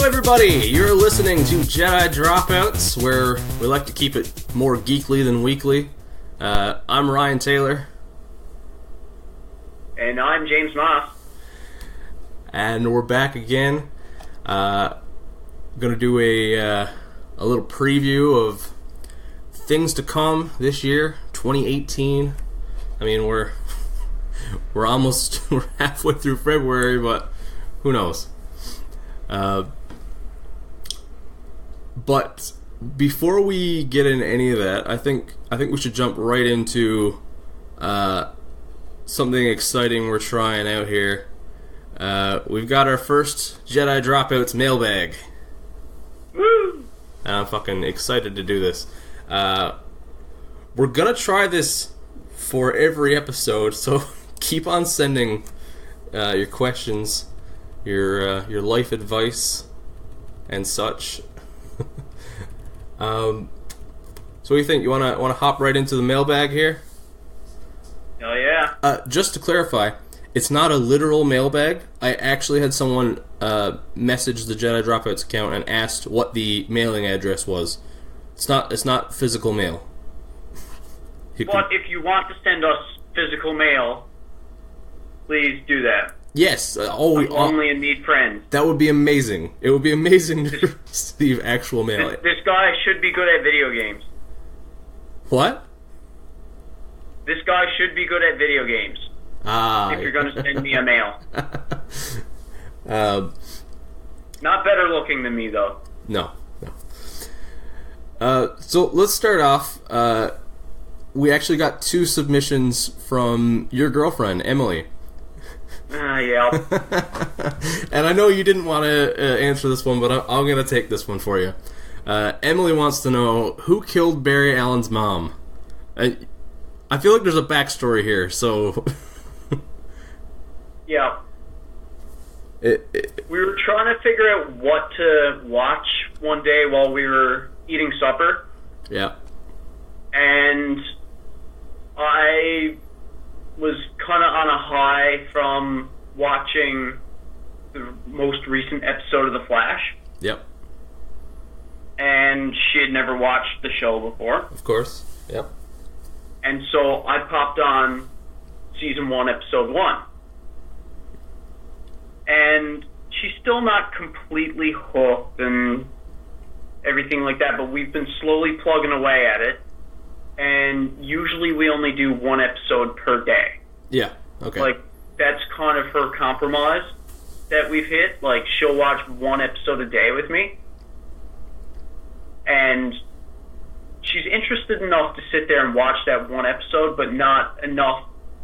everybody! You're listening to Jedi Dropouts, where we like to keep it more geekly than weekly. I'm Ryan Taylor. And I'm James Moss. And we're back again. Gonna do a little preview of things to come this year, 2018. I mean, we're halfway through February, but who knows? But before we get into any of that, I think we should jump right into something exciting we're trying out here. We've got our first Jedi Dropouts mailbag. Woo! And I'm fucking excited to do this. We're gonna try this for every episode, so keep on sending your questions, your life advice, and such. So what do you think? You wanna hop right into the mailbag here? Oh yeah. Just to clarify, it's not a literal mailbag. I actually had someone message the Jedi Dropouts account and asked what the mailing address was. It's not physical mail. But if you want to send us physical mail, please do that. Yes. I'm lonely and need friends. That would be amazing. It would be amazing to receive actual mail. This guy should be good at video games. What? This guy should be good at video games. If you're going to send me a mail. Not better looking than me, though. No. So let's start off. We actually got 2 submissions from your girlfriend, Emily. Yeah. And I know you didn't want to answer this one, but I'm going to take this one for you. Emily wants to know, who killed Barry Allen's mom? I feel like there's a backstory here, so... Yeah. We were trying to figure out what to watch one day while we were eating supper. Yeah. And I was kind of on a high from watching the most recent episode of The Flash. Yep. And she had never watched the show before. Of course. Yep. And so I popped on Season 1, Episode 1. And she's still not completely hooked and everything like that, but we've been slowly plugging away at it. And usually we only do 1 episode per day. Yeah, okay. Like, that's kind of her compromise that we've hit. Like, she'll watch 1 episode a day with me. And she's interested enough to sit there and watch that 1 episode, but not enough.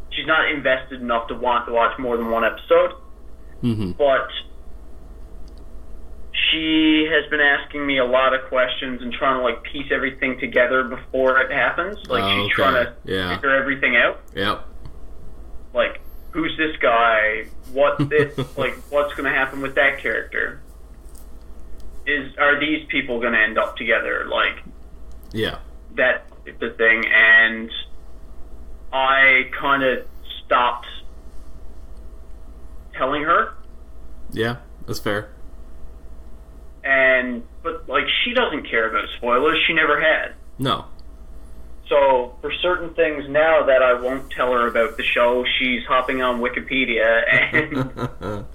She's not invested enough to want to watch more than 1 episode. Mm-hmm. But she has been asking me a lot of questions and trying to, like, piece everything together before it happens. Like, she's trying to figure everything out. Yep. Like, who's this guy? What's going to happen with that character? Are these people going to end up together? Like, yeah, that the thing. And I kind of stopped telling her. Yeah, that's fair. But like, she doesn't care about spoilers. She never had. No. So for certain things now that I won't tell her about the show, she's hopping on Wikipedia and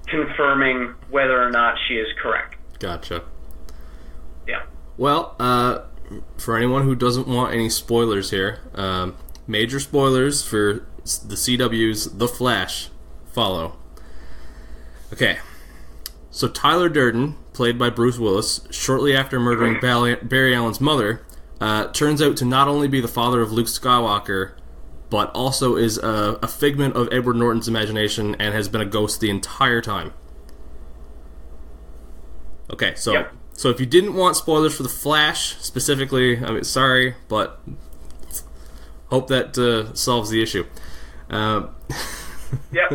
confirming whether or not she is correct. Gotcha. Yeah. Well, for anyone who doesn't want any spoilers here, major spoilers for the CW's The Flash follow. Okay. So Tyler Durden, played by Bruce Willis, shortly after murdering Barry Allen's mother, turns out to not only be the father of Luke Skywalker, but also is a figment of Edward Norton's imagination and has been a ghost the entire time. Okay, so if you didn't want spoilers for The Flash specifically, I mean, sorry, but hope that solves the issue. Yep.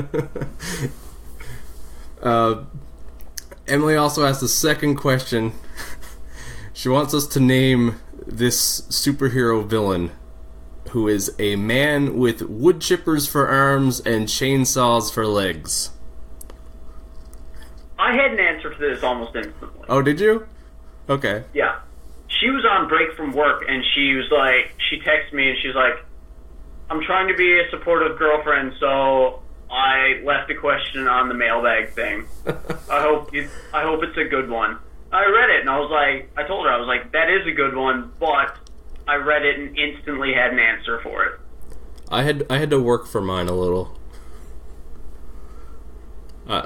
Emily also asked the second question. She wants us to name this superhero villain who is a man with wood chippers for arms and chainsaws for legs. I I had an answer to this almost instantly. Oh, did you? Okay. Yeah. She was on break from work, and she texted me, and she was like, I'm trying to be a supportive girlfriend, so I left a question on the mailbag thing. I hope it's a good one. I read it, and I told her, I was like, that is a good one, but I read it and instantly had an answer for it. I had to work for mine a little.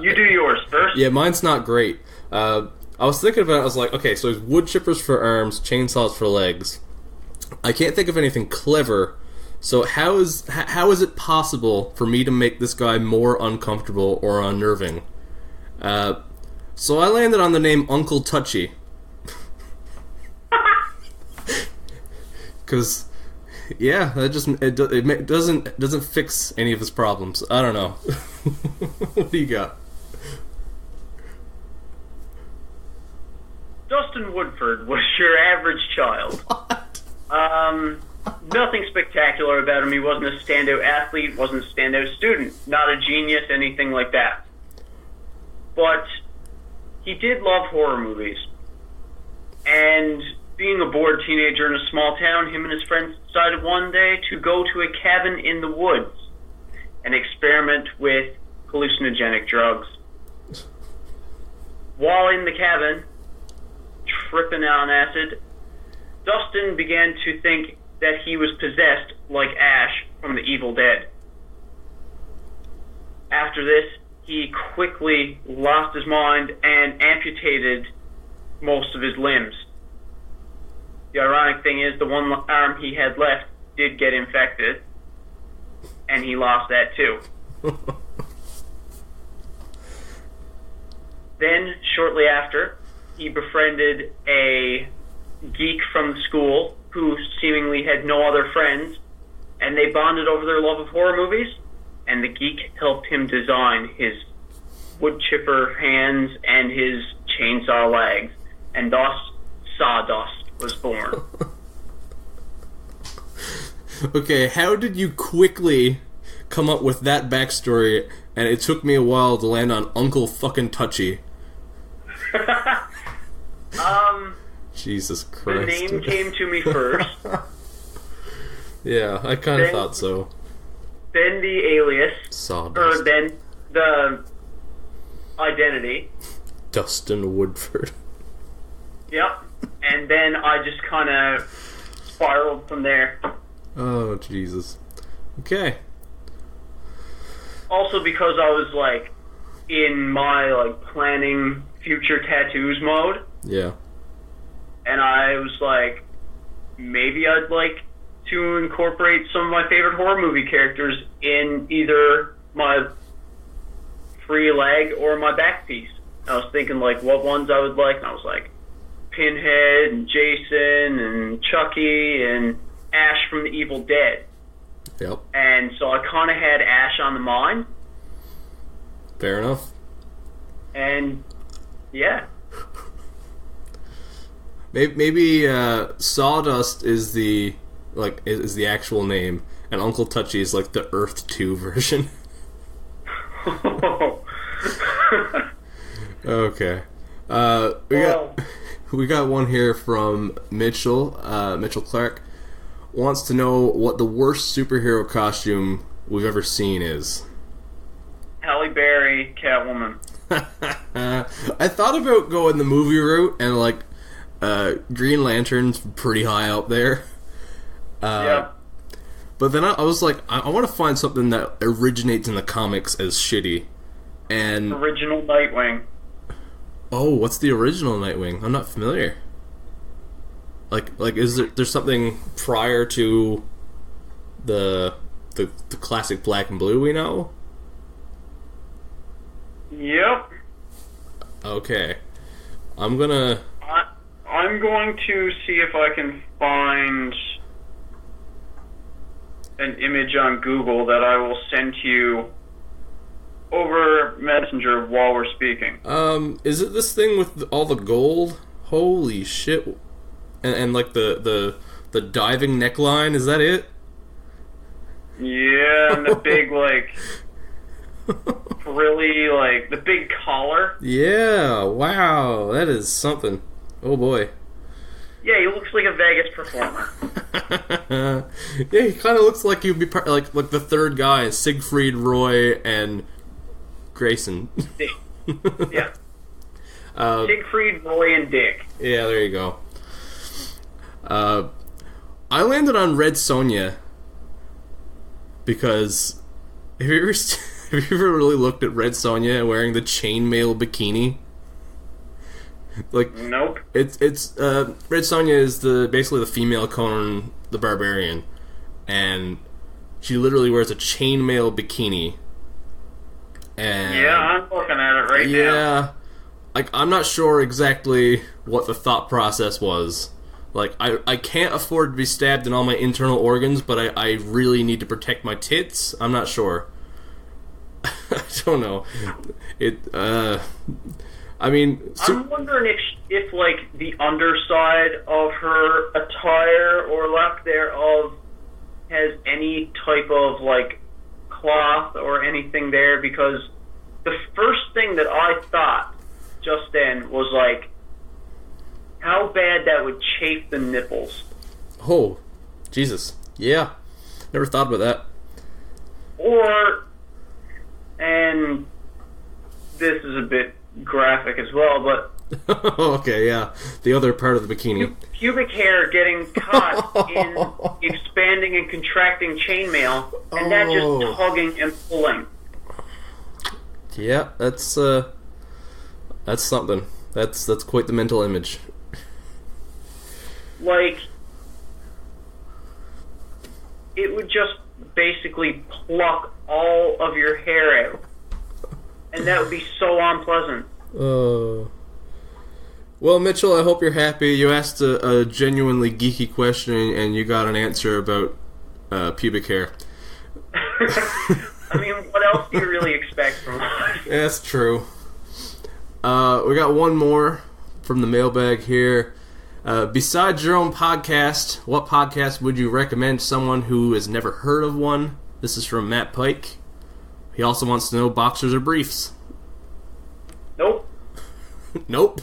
You do yours first. Yeah, mine's not great. I was thinking about it, I was like, okay, so there's wood chippers for arms, chainsaws for legs. I can't think of anything clever, so how is it possible for me to make this guy more uncomfortable or unnerving? So I landed on the name Uncle Touchy. Because, yeah, it doesn't fix any of his problems. I don't know. What do you got? Dustin Woodford was your average child. What? Nothing spectacular about him. He wasn't a standout athlete, wasn't a standout student, not a genius, anything like that. But he did love horror movies. And being a bored teenager in a small town, him and his friends decided one day to go to a cabin in the woods and experiment with hallucinogenic drugs. While in the cabin, tripping on acid, Dustin began to think that he was possessed like Ash from The Evil Dead. After this, he quickly lost his mind and amputated most of his limbs. The ironic thing is, the one arm he had left did get infected, and he lost that too. Then, shortly after, he befriended a geek from the school who seemingly had no other friends, and they bonded over their love of horror movies, and the geek helped him design his wood chipper hands and his chainsaw legs, and thus Sawdust was born. Okay, how did you quickly come up with that backstory, and it took me a while to land on Uncle fucking Touchy? Jesus Christ. The name came to me first. Yeah, I kind of thought so. Then the alias. Sawdust. Or then the identity. Dustin Woodford. Yep. And then I just kind of spiraled from there. Oh, Jesus. Okay. Also because I was, like, in my, like, planning future tattoos mode. Yeah. And I was like, maybe I'd like to incorporate some of my favorite horror movie characters in either my free leg or my back piece. I was thinking, like, what ones I would like, and I was like, Pinhead, and Jason, and Chucky, and Ash from The Evil Dead. Yep. And so I kind of had Ash on the mind. Fair enough. And, yeah. Maybe Sawdust is the actual name, and Uncle Touchy is like the Earth 2 version. Okay. We got one here from Mitchell. Mitchell Clark wants to know what the worst superhero costume we've ever seen is. Halle Berry, Catwoman. I thought about going the movie route, and like Green Lantern's pretty high up there. Yeah. But then I was like, I want to find something that originates in the comics as shitty. And Original Nightwing. Oh, what's the original Nightwing? I'm not familiar. Like is there's something prior to the classic black and blue we know? Yep. Okay. I'm going to see if I can find an image on Google that I will send to you over Messenger while we're speaking. Is it this thing with all the gold? Holy shit. And like the diving neckline, is that it? Yeah, and the big, like, really, like, the big collar. Yeah, wow, that is something. Oh boy. Yeah, he looks like a Vegas performer. Yeah, he kind of looks like he'd be like the third guy, Siegfried, Roy, and Grayson. Dick. Yeah. Siegfried, Roy, and Dick. Yeah, there you go. I landed on Red Sonja because have you ever really looked at Red Sonja wearing the chainmail bikini? Like, nope. It's Red Sonja is basically the female Conan the Barbarian, and she literally wears a chainmail bikini. And yeah, I'm looking at it right now. Yeah, like I'm not sure exactly what the thought process was. Like, I can't afford to be stabbed in all my internal organs, but I really need to protect my tits. I'm not sure. I don't know. I mean, I'm wondering if like the underside of her attire or lack thereof has any type of like cloth or anything there, because the first thing that I thought just then was like how bad that would chafe the nipples. Oh, Jesus. Yeah. Never thought about that. Or, and this is a bit graphic as well, but okay, yeah. The other part of the bikini. Pubic hair getting caught in expanding and contracting chainmail, and that just tugging and pulling. Yeah, that's something. That's quite the mental image. Like, it would just basically pluck all of your hair out. And that would be so unpleasant. Well, Mitchell, I hope you're happy. You asked a genuinely geeky question, and you got an answer about pubic hair. I mean, what else do you really expect from life? Yeah, that's true. We got one more from the mailbag here. Besides your own podcast, what podcast would you recommend to someone who has never heard of one? This is from Matt Pike. He also wants to know boxers or briefs. Nope. Nope.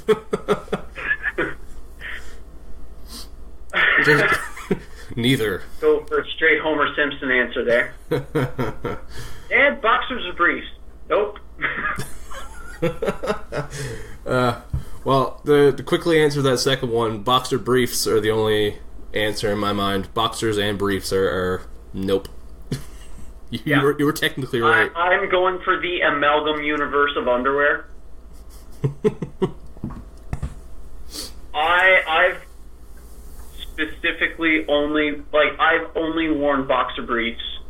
Neither. Go for a straight Homer Simpson answer there. Dad, boxers or briefs? Nope. Well, to quickly answer that second one, boxer briefs are the only answer in my mind. Boxers and briefs are nope. You were technically right. I'm going for the amalgam universe of underwear. I've specifically I've only worn boxer briefs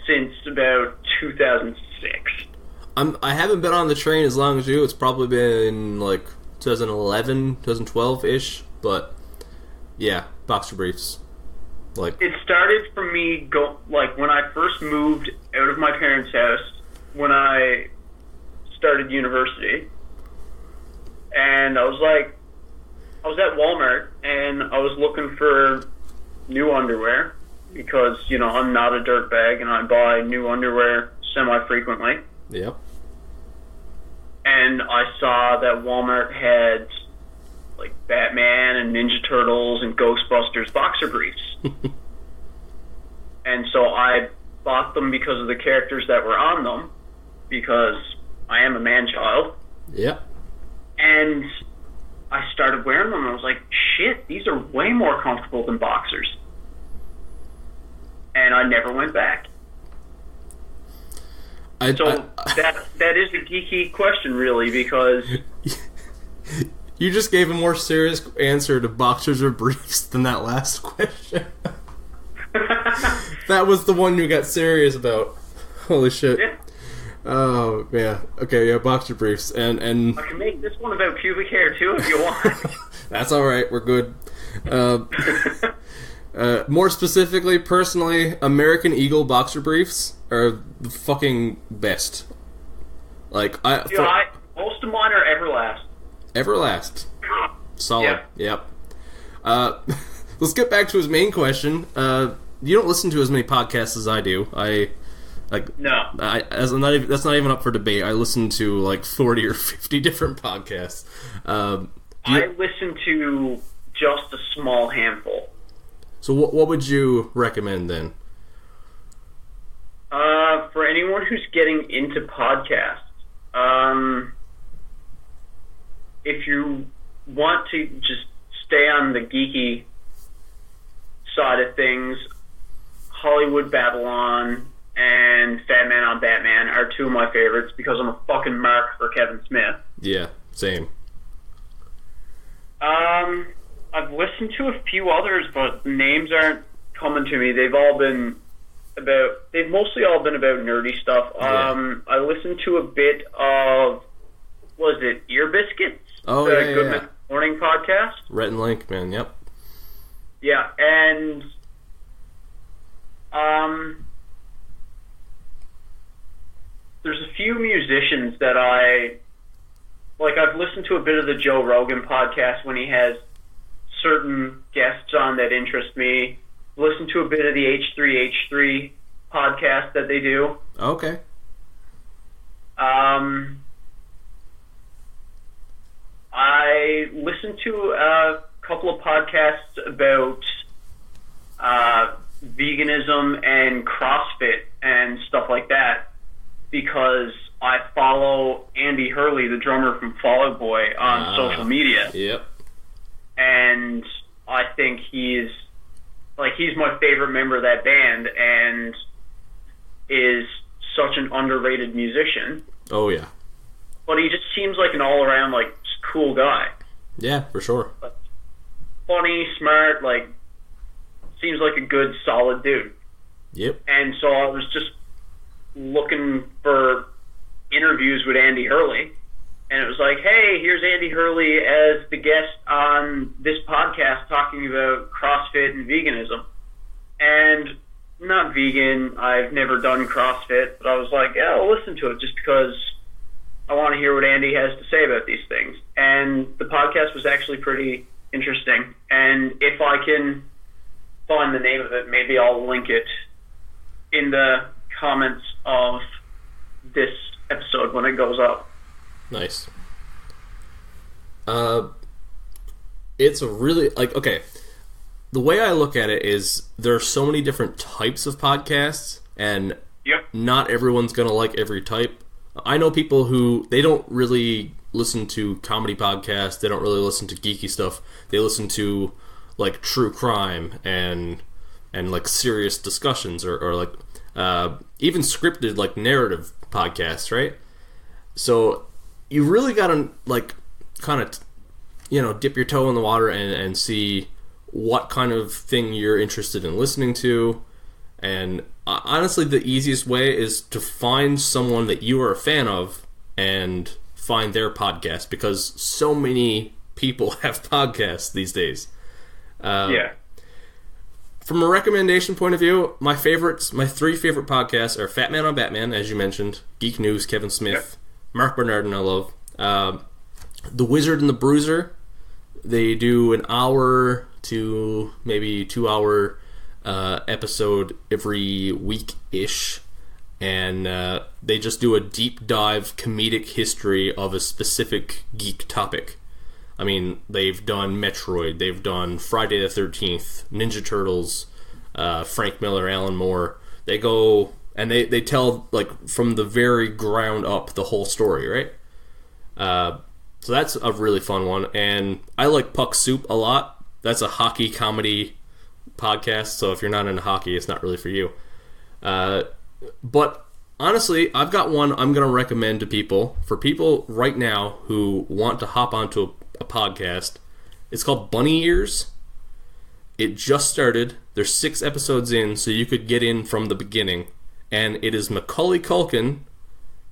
since about 2006. I haven't been on the train as long as you. It's probably been like 2011, 2012-ish, but yeah, boxer briefs. Like, it started for me when I first moved out of my parents' house when I started university, and I was at Walmart and I was looking for new underwear because I'm not a dirtbag and I buy new underwear semi-frequently. Yep. And I saw that Walmart had like Batman and Ninja Turtles and Ghostbusters boxer briefs. And so I bought them because of the characters that were on them, because I am a man-child. Yep. And I started wearing them and I was like, shit, these are way more comfortable than boxers. And I never went back. That is a geeky question, really, because you just gave a more serious answer to boxers or briefs than that last question. That was the one you got serious about. Holy shit. Yeah. Oh, yeah. Okay, yeah, boxer briefs. And I can make this one about pubic hair, too, if you want. That's alright, we're good. More specifically, personally, American Eagle boxer briefs are the fucking best. Like, most of mine are Everlast. Everlast. Solid. Yep. Let's get back to his main question. You don't listen to as many podcasts as I do. I Like, No. that's not even up for debate. I listen to like 40 or 50 different podcasts. I listen to just a small handful. So what would you recommend then? For anyone who's getting into podcasts, if you want to just stay on the geeky side of things, Hollywood Babylon and Fat Man on Batman are two of my favorites because I'm a fucking mark for Kevin Smith. Yeah, same. I've listened to a few others, but names aren't coming to me. They've mostly all been about nerdy stuff. Yeah. I listened to a bit of, was it Ear Biscuits? Oh, the yeah. Good Morning podcast. Rhett and Link, man, yep. Yeah, and there's a few musicians that I've listened to a bit of the Joe Rogan podcast when he has certain guests on that interest me. Listened to a bit of the H3H3 podcast that they do. Okay. I listened to a couple of podcasts about veganism and CrossFit and stuff like that because I follow Andy Hurley, the drummer from Fall Out Boy, on social media. Yep. And I think he's my favorite member of that band and is such an underrated musician. Oh, yeah. But he just seems like an all-around, like, just cool guy. Yeah, for sure. Funny, smart, like, seems like a good, solid dude. Yep. And so I was just looking for interviews with Andy Hurley, and it was like, hey, here's Andy Hurley as the guest on this podcast talking about CrossFit and veganism. And I'm not vegan, I've never done CrossFit, but I was like, yeah, I'll listen to it just because I want to hear what Andy has to say about these things. And the podcast was actually pretty interesting. And if I can find the name of it, maybe I'll link it in the comments of this episode when it goes up. Nice. It's a really, like, okay, the way I look at it is there are so many different types of podcasts, and not everyone's going to like every type. I know people who, they don't really listen to comedy podcasts, they don't really listen to geeky stuff, they listen to, like, true crime and like, serious discussions, or like, even scripted, like, narrative podcasts, right? So, you really gotta, like, kind of, dip your toe in the water and see what kind of thing you're interested in listening to. And honestly, the easiest way is to find someone that you are a fan of and find their podcast, because so many people have podcasts these days. Yeah. From a recommendation point of view, my three favorite podcasts are Fat Man on Batman, as you mentioned, Geek News, Kevin Smith, Mark Bernardin, I love. The Wizard and the Bruiser, they do an hour to maybe 2 hour episode every week-ish, and they just do a deep dive comedic history of a specific geek topic. I mean, they've done Metroid, they've done Friday the 13th, Ninja Turtles, Frank Miller, Alan Moore. They go and they tell, like, from the very ground up the whole story, right? So that's a really fun one. And I like Puck Soup a lot. That's a hockey comedy podcast, so if you're not into hockey, it's not really for you. But honestly, I've got one I'm going to recommend to people, for people right now who want to hop onto a podcast. It's called Bunny Ears. It just started. There's 6 episodes in, so you could get in from the beginning. And it is Macaulay Culkin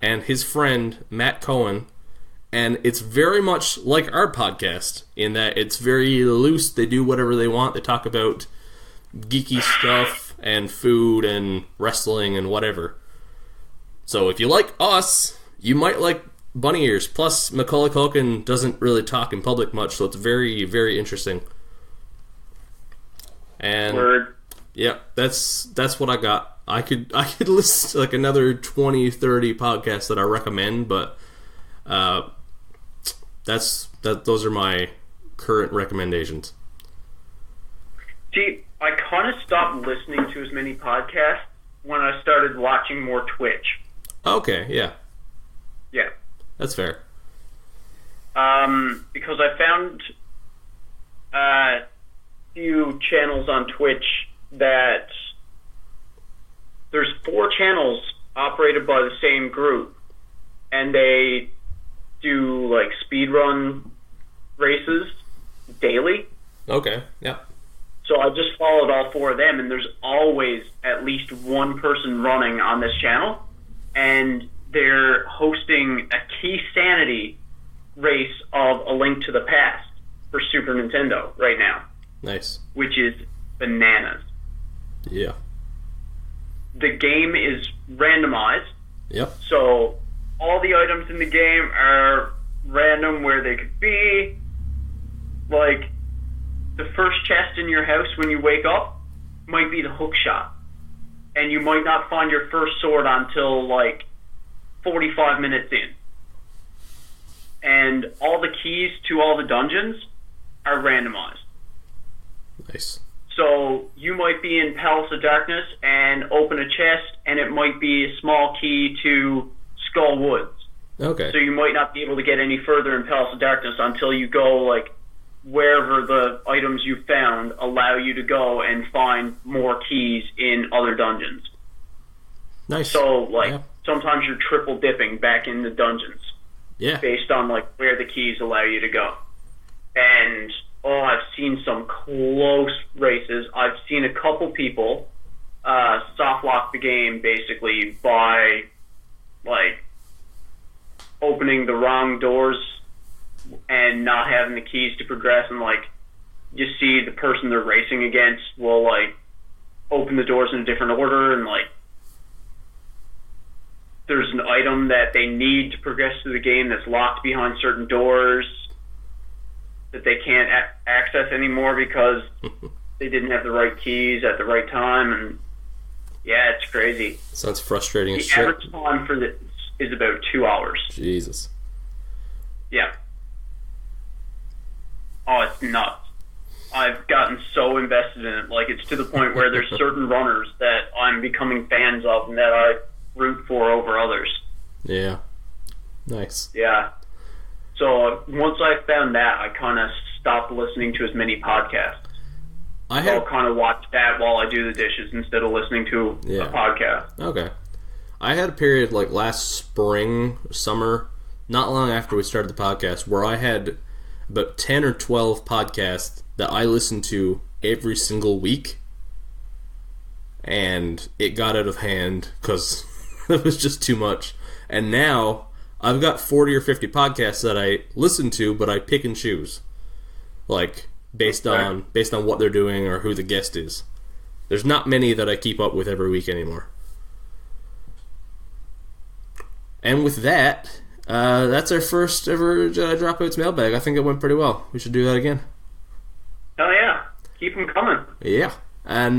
and his friend Matt Cohen. And it's very much like our podcast in that it's very loose. They do whatever they want. They talk about geeky stuff and food and wrestling and whatever. So if you like us, you might like Bunny Ears. Plus, Macaulay Culkin doesn't really talk in public much, so it's very, very interesting. And Word. yeah, that's what I got. I could list like another 20, 30 podcasts that I recommend, but those are my current recommendations. See, I kind of stopped listening to as many podcasts when I started watching more Twitch. Okay, yeah. Yeah. That's fair. Because I found a few channels on Twitch that there's 4 channels operated by the same group, and they do like speedrun races daily. Okay, yeah. So I just followed all 4 of them, and there's always at least one person running on this channel, and they're hosting a Key Sanity race of A Link to the Past for Super Nintendo right now. Nice. Which is bananas. Yeah. The game is randomized. Yep. So all the items in the game are random where they could be. Like, the first chest in your house when you wake up might be the hook shot. And you might not find your first sword until, like, 45 minutes in. And all the keys to all the dungeons are randomized. Nice. So you might be in Palace of Darkness and open a chest, and it might be a small key to Skull Woods. Okay. So you might not be able to get any further in Palace of Darkness until you go, like, wherever the items you found allow you to go and find more keys in other dungeons. Nice. So, like, sometimes you're triple dipping back in the dungeons. Yeah. Based on, like, where the keys allow you to go. And, I've seen some close races. I've seen a couple people soft lock the game, basically, by, like, opening the wrong doors and not having the keys to progress, and, like, you see the person they're racing against will, like, open the doors in a different order, and, like, there's an item that they need to progress through the game that's locked behind certain doors that they can't access anymore because they didn't have the right keys at the right time, and yeah, it's crazy. Sounds frustrating as shit. The average time for this is about 2 hours. Jesus. Yeah. Oh, it's nuts. I've gotten so invested in it. Like, it's to the point where there's certain runners that I'm becoming fans of and that I root for over others. Yeah. Nice. Yeah. So once I found that, I kind of stopped listening to as many podcasts. I'll kind of watch that while I do the dishes instead of listening to a podcast. Okay. I had a period like last spring, summer, not long after we started the podcast, where I had about 10 or 12 podcasts that I listened to every single week. And it got out of hand because it was just too much. And now I've got 40 or 50 podcasts that I listen to, but I pick and choose. Like, based on what they're doing or who the guest is. There's not many that I keep up with every week anymore. And with that, that's our first ever Jedi Dropouts mailbag. I think it went pretty well. We should do that again. Hell yeah. Keep them coming. Yeah. And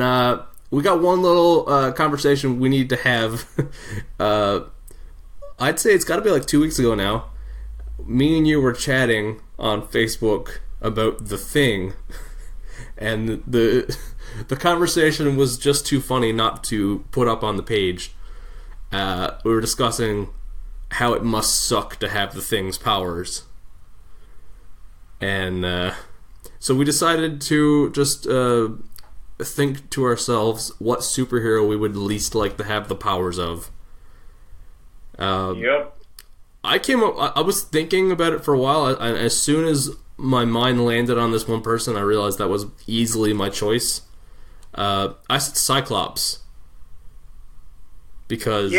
we got one little conversation we need to have. I'd say it's got to be like 2 weeks ago now. Me and you were chatting on Facebook about The Thing, and the conversation was just too funny not to put up on the page. We were discussing how it must suck to have the Thing's powers, and so we decided to just think to ourselves what superhero we would least like to have the powers of. Yep. I was thinking about it for a while. As soon as my mind landed on this one person, I realized that was easily my choice. I said Cyclops. Because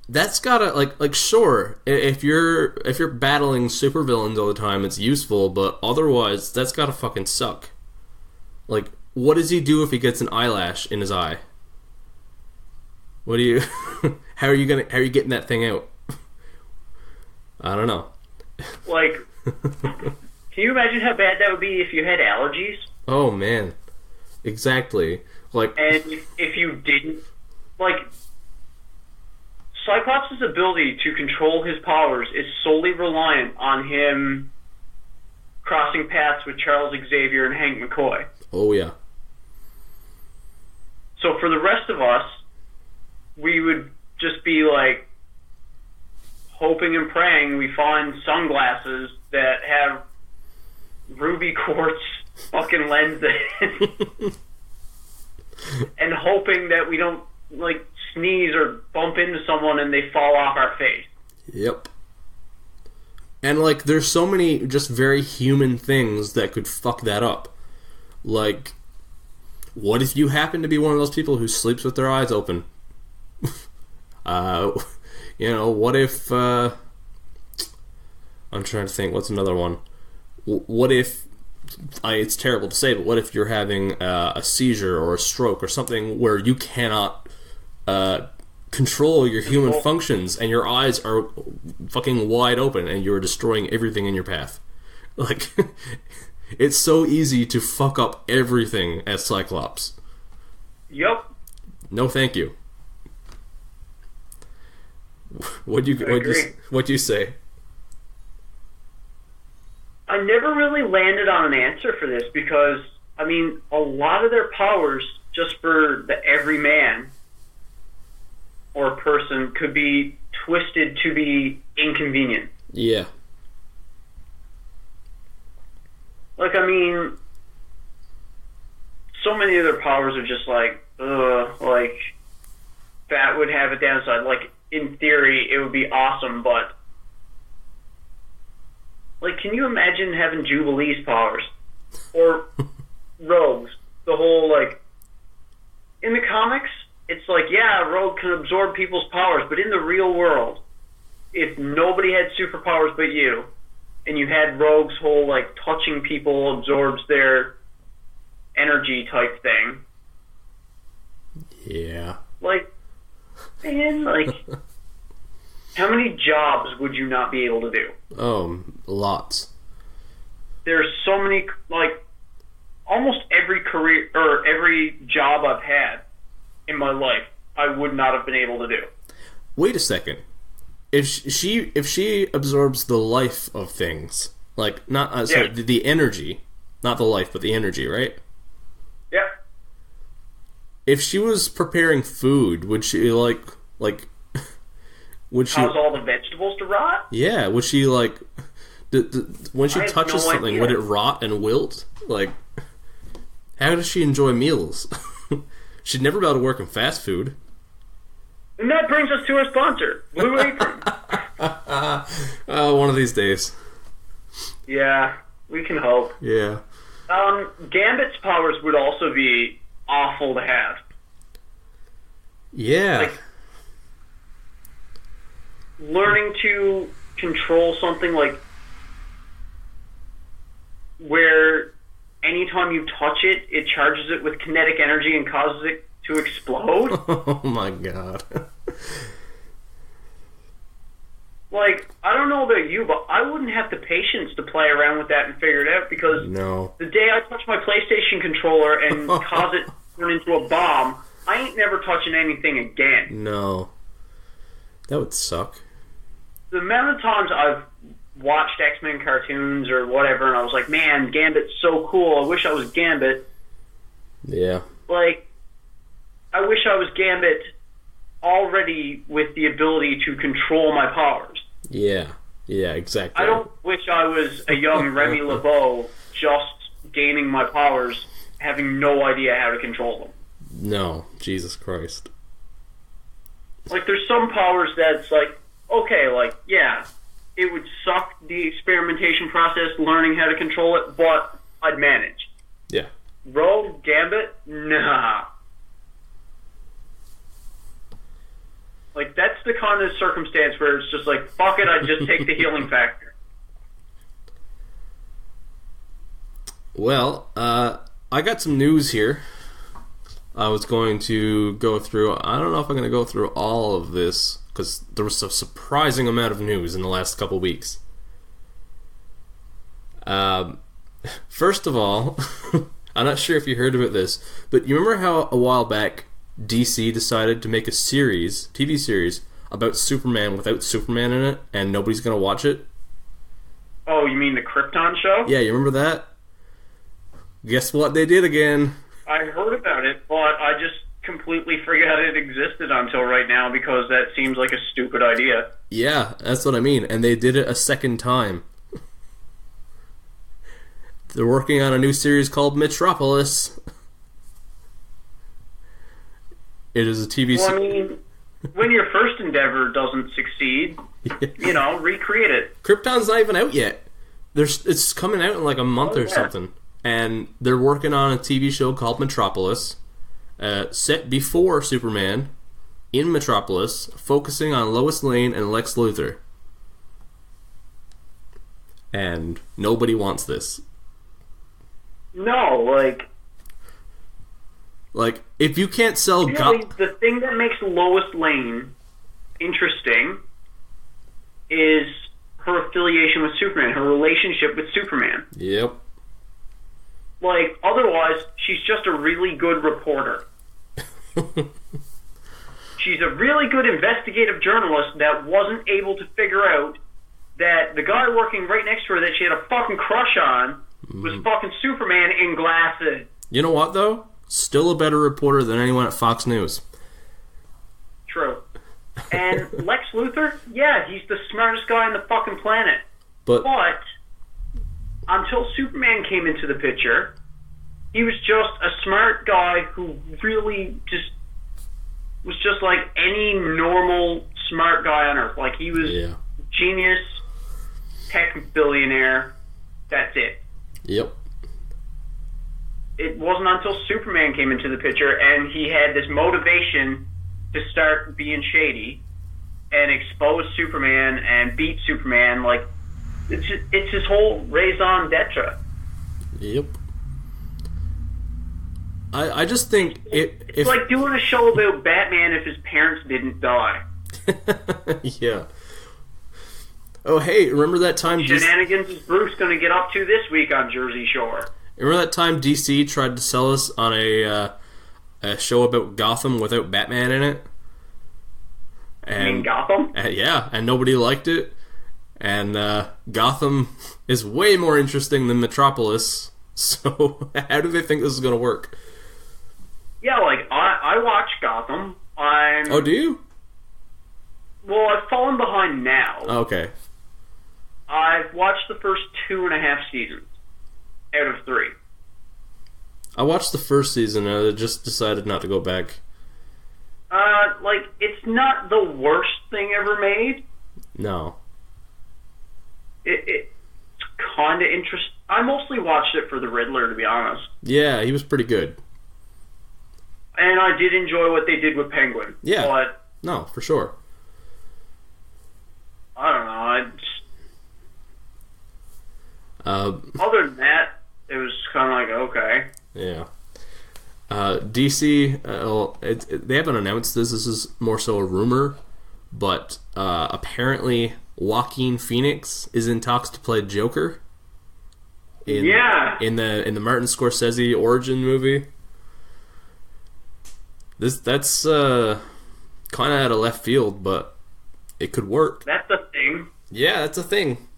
that's gotta like sure, if you're battling supervillains all the time, it's useful, but otherwise that's gotta fucking suck. Like, what does he do if he gets an eyelash in his eye? What do you how are you getting that thing out? I don't know. Like, can you imagine how bad that would be if you had allergies? Oh man. Exactly. Like, and if you didn't like, Cyclops' ability to control his powers is solely reliant on him crossing paths with Charles Xavier and Hank McCoy. Oh, yeah. So for the rest of us, we would just be, like, hoping and praying we find sunglasses that have ruby quartz fucking lenses and hoping that we don't, like, sneeze or bump into someone and they fall off our face. Yep. And, like, there's so many just very human things that could fuck that up. Like, what if you happen to be one of those people who sleeps with their eyes open? What if... I'm trying to think, what's another one? What if... it's terrible to say, but what if you're having a seizure or a stroke or something where you cannot control your human functions and your eyes are fucking wide open and you're destroying everything in your path? Like, it's so easy to fuck up everything as Cyclops. Yep. No, thank you. What'd you say? I never really landed on an answer for this because, I mean, a lot of their powers, just for the everyman or person, could be twisted to be inconvenient. Yeah. Like, I mean, so many of their powers are just like, like, that would have a downside. Like, in theory, it would be awesome, but, like, can you imagine having Jubilee's powers? Or Rogue's? The whole, like, in the comics, it's like, yeah, Rogue can absorb people's powers, but in the real world, if nobody had superpowers but you, and you had Rogue's whole, like, touching people absorbs their energy type thing. Yeah. Like, man, like, how many jobs would you not be able to do? Oh, lots. There's so many, like, almost every career, or every job I've had in my life, I would not have been able to do. Wait a second. If she absorbs the life of things, like, not sorry, the energy, not the life, but the energy, right? Yeah. If she was preparing food, would she would she cause all the vegetables to rot? Yeah, would she, like, when she touches something, idea. would it rot and wilt? Like, how does she enjoy meals? She'd never be able to work in fast food. And that brings us to our sponsor, Blue Apron. One of these days. Yeah, we can hope. Yeah. Gambit's powers would also be awful to have. Yeah. Like, learning to control something, like, where anytime you touch it, it charges it with kinetic energy and causes it to explode. Oh my god. Like, I don't know about you, but I wouldn't have the patience to play around with that and figure it out, because the day I touch my PlayStation controller and cause it to turn into a bomb, I ain't never touching anything again. No. That would suck. The amount of times I've watched X-Men cartoons or whatever, and I was like, man, Gambit's so cool, I wish I was Gambit. Yeah. Like, I wish I was Gambit already with the ability to control my powers. Yeah, exactly. I don't wish I was a young Remy LeBeau just gaining my powers, having no idea how to control them. No, Jesus Christ. Like, there's some powers that's like, okay, like, yeah, it would suck the experimentation process, learning how to control it, but I'd manage. Yeah. Rogue, Gambit, nah. Like, that's the kind of circumstance where it's just like, fuck it, I'd just take the healing factor. Well, I got some news here. I was going to go through... I don't know if I'm going to go through all of this, because there was a surprising amount of news in the last couple weeks. First of all, I'm not sure if you heard about this, but you remember how a while back DC decided to make a TV series, about Superman without Superman in it, and nobody's gonna watch it. Oh, you mean the Krypton show? Yeah, you remember that? Guess what they did again? I heard about it, but I just completely forgot it existed until right now because that seems like a stupid idea. Yeah, that's what I mean. And they did it a second time. They're working on a new series called Metropolis. It is a TV series. Well, I mean, when your first endeavor doesn't succeed, recreate it. Krypton's not even out yet. It's coming out in like a month or something. And they're working on a TV show called Metropolis, set before Superman, in Metropolis, focusing on Lois Lane and Lex Luthor. And nobody wants this. No, Like, if you can't sell... the thing that makes Lois Lane interesting is her affiliation with Superman, her relationship with Superman. Yep. Like, otherwise, she's just a really good reporter. She's a really good investigative journalist that wasn't able to figure out that the guy working right next to her that she had a fucking crush on was fucking Superman in glasses. You know what, though? Still a better reporter than anyone at Fox News. True. And Lex Luthor, yeah, he's the smartest guy on the fucking planet. But until Superman came into the picture, he was just a smart guy who really was just like any normal smart guy on Earth. Like, he was genius, tech billionaire, that's it. Yep. It wasn't until Superman came into the picture and he had this motivation to start being shady and expose Superman and beat Superman. Like, it's his whole raison d'etre. Yep. I just think it's like doing a show about Batman if his parents didn't die. Yeah. Oh, hey, remember that time... Shenanigans is Bruce going to get up to this week on Jersey Shore? Remember that time DC tried to sell us on a show about Gotham without Batman in it? And, you mean Gotham? Yeah, and nobody liked it. And Gotham is way more interesting than Metropolis. So how do they think this is going to work? Yeah, like, I watch Gotham. Oh, do you? Well, I've fallen behind now. Okay. I've watched the first 2.5 seasons out of 3. I watched the first season and I just decided not to go back. It's not the worst thing ever made. No. It's kind of interesting. I mostly watched it for the Riddler, to be honest. Yeah, he was pretty good. And I did enjoy what they did with Penguin. Yeah. But no, for sure. I don't know. Other than that, it was kind of like, okay. Yeah. DC, they haven't announced this. This is more so a rumor. But apparently Joaquin Phoenix is in talks to play Joker. In the Martin Scorsese origin movie. That's kind of out of left field, but it could work. That's a thing. Yeah, that's a thing.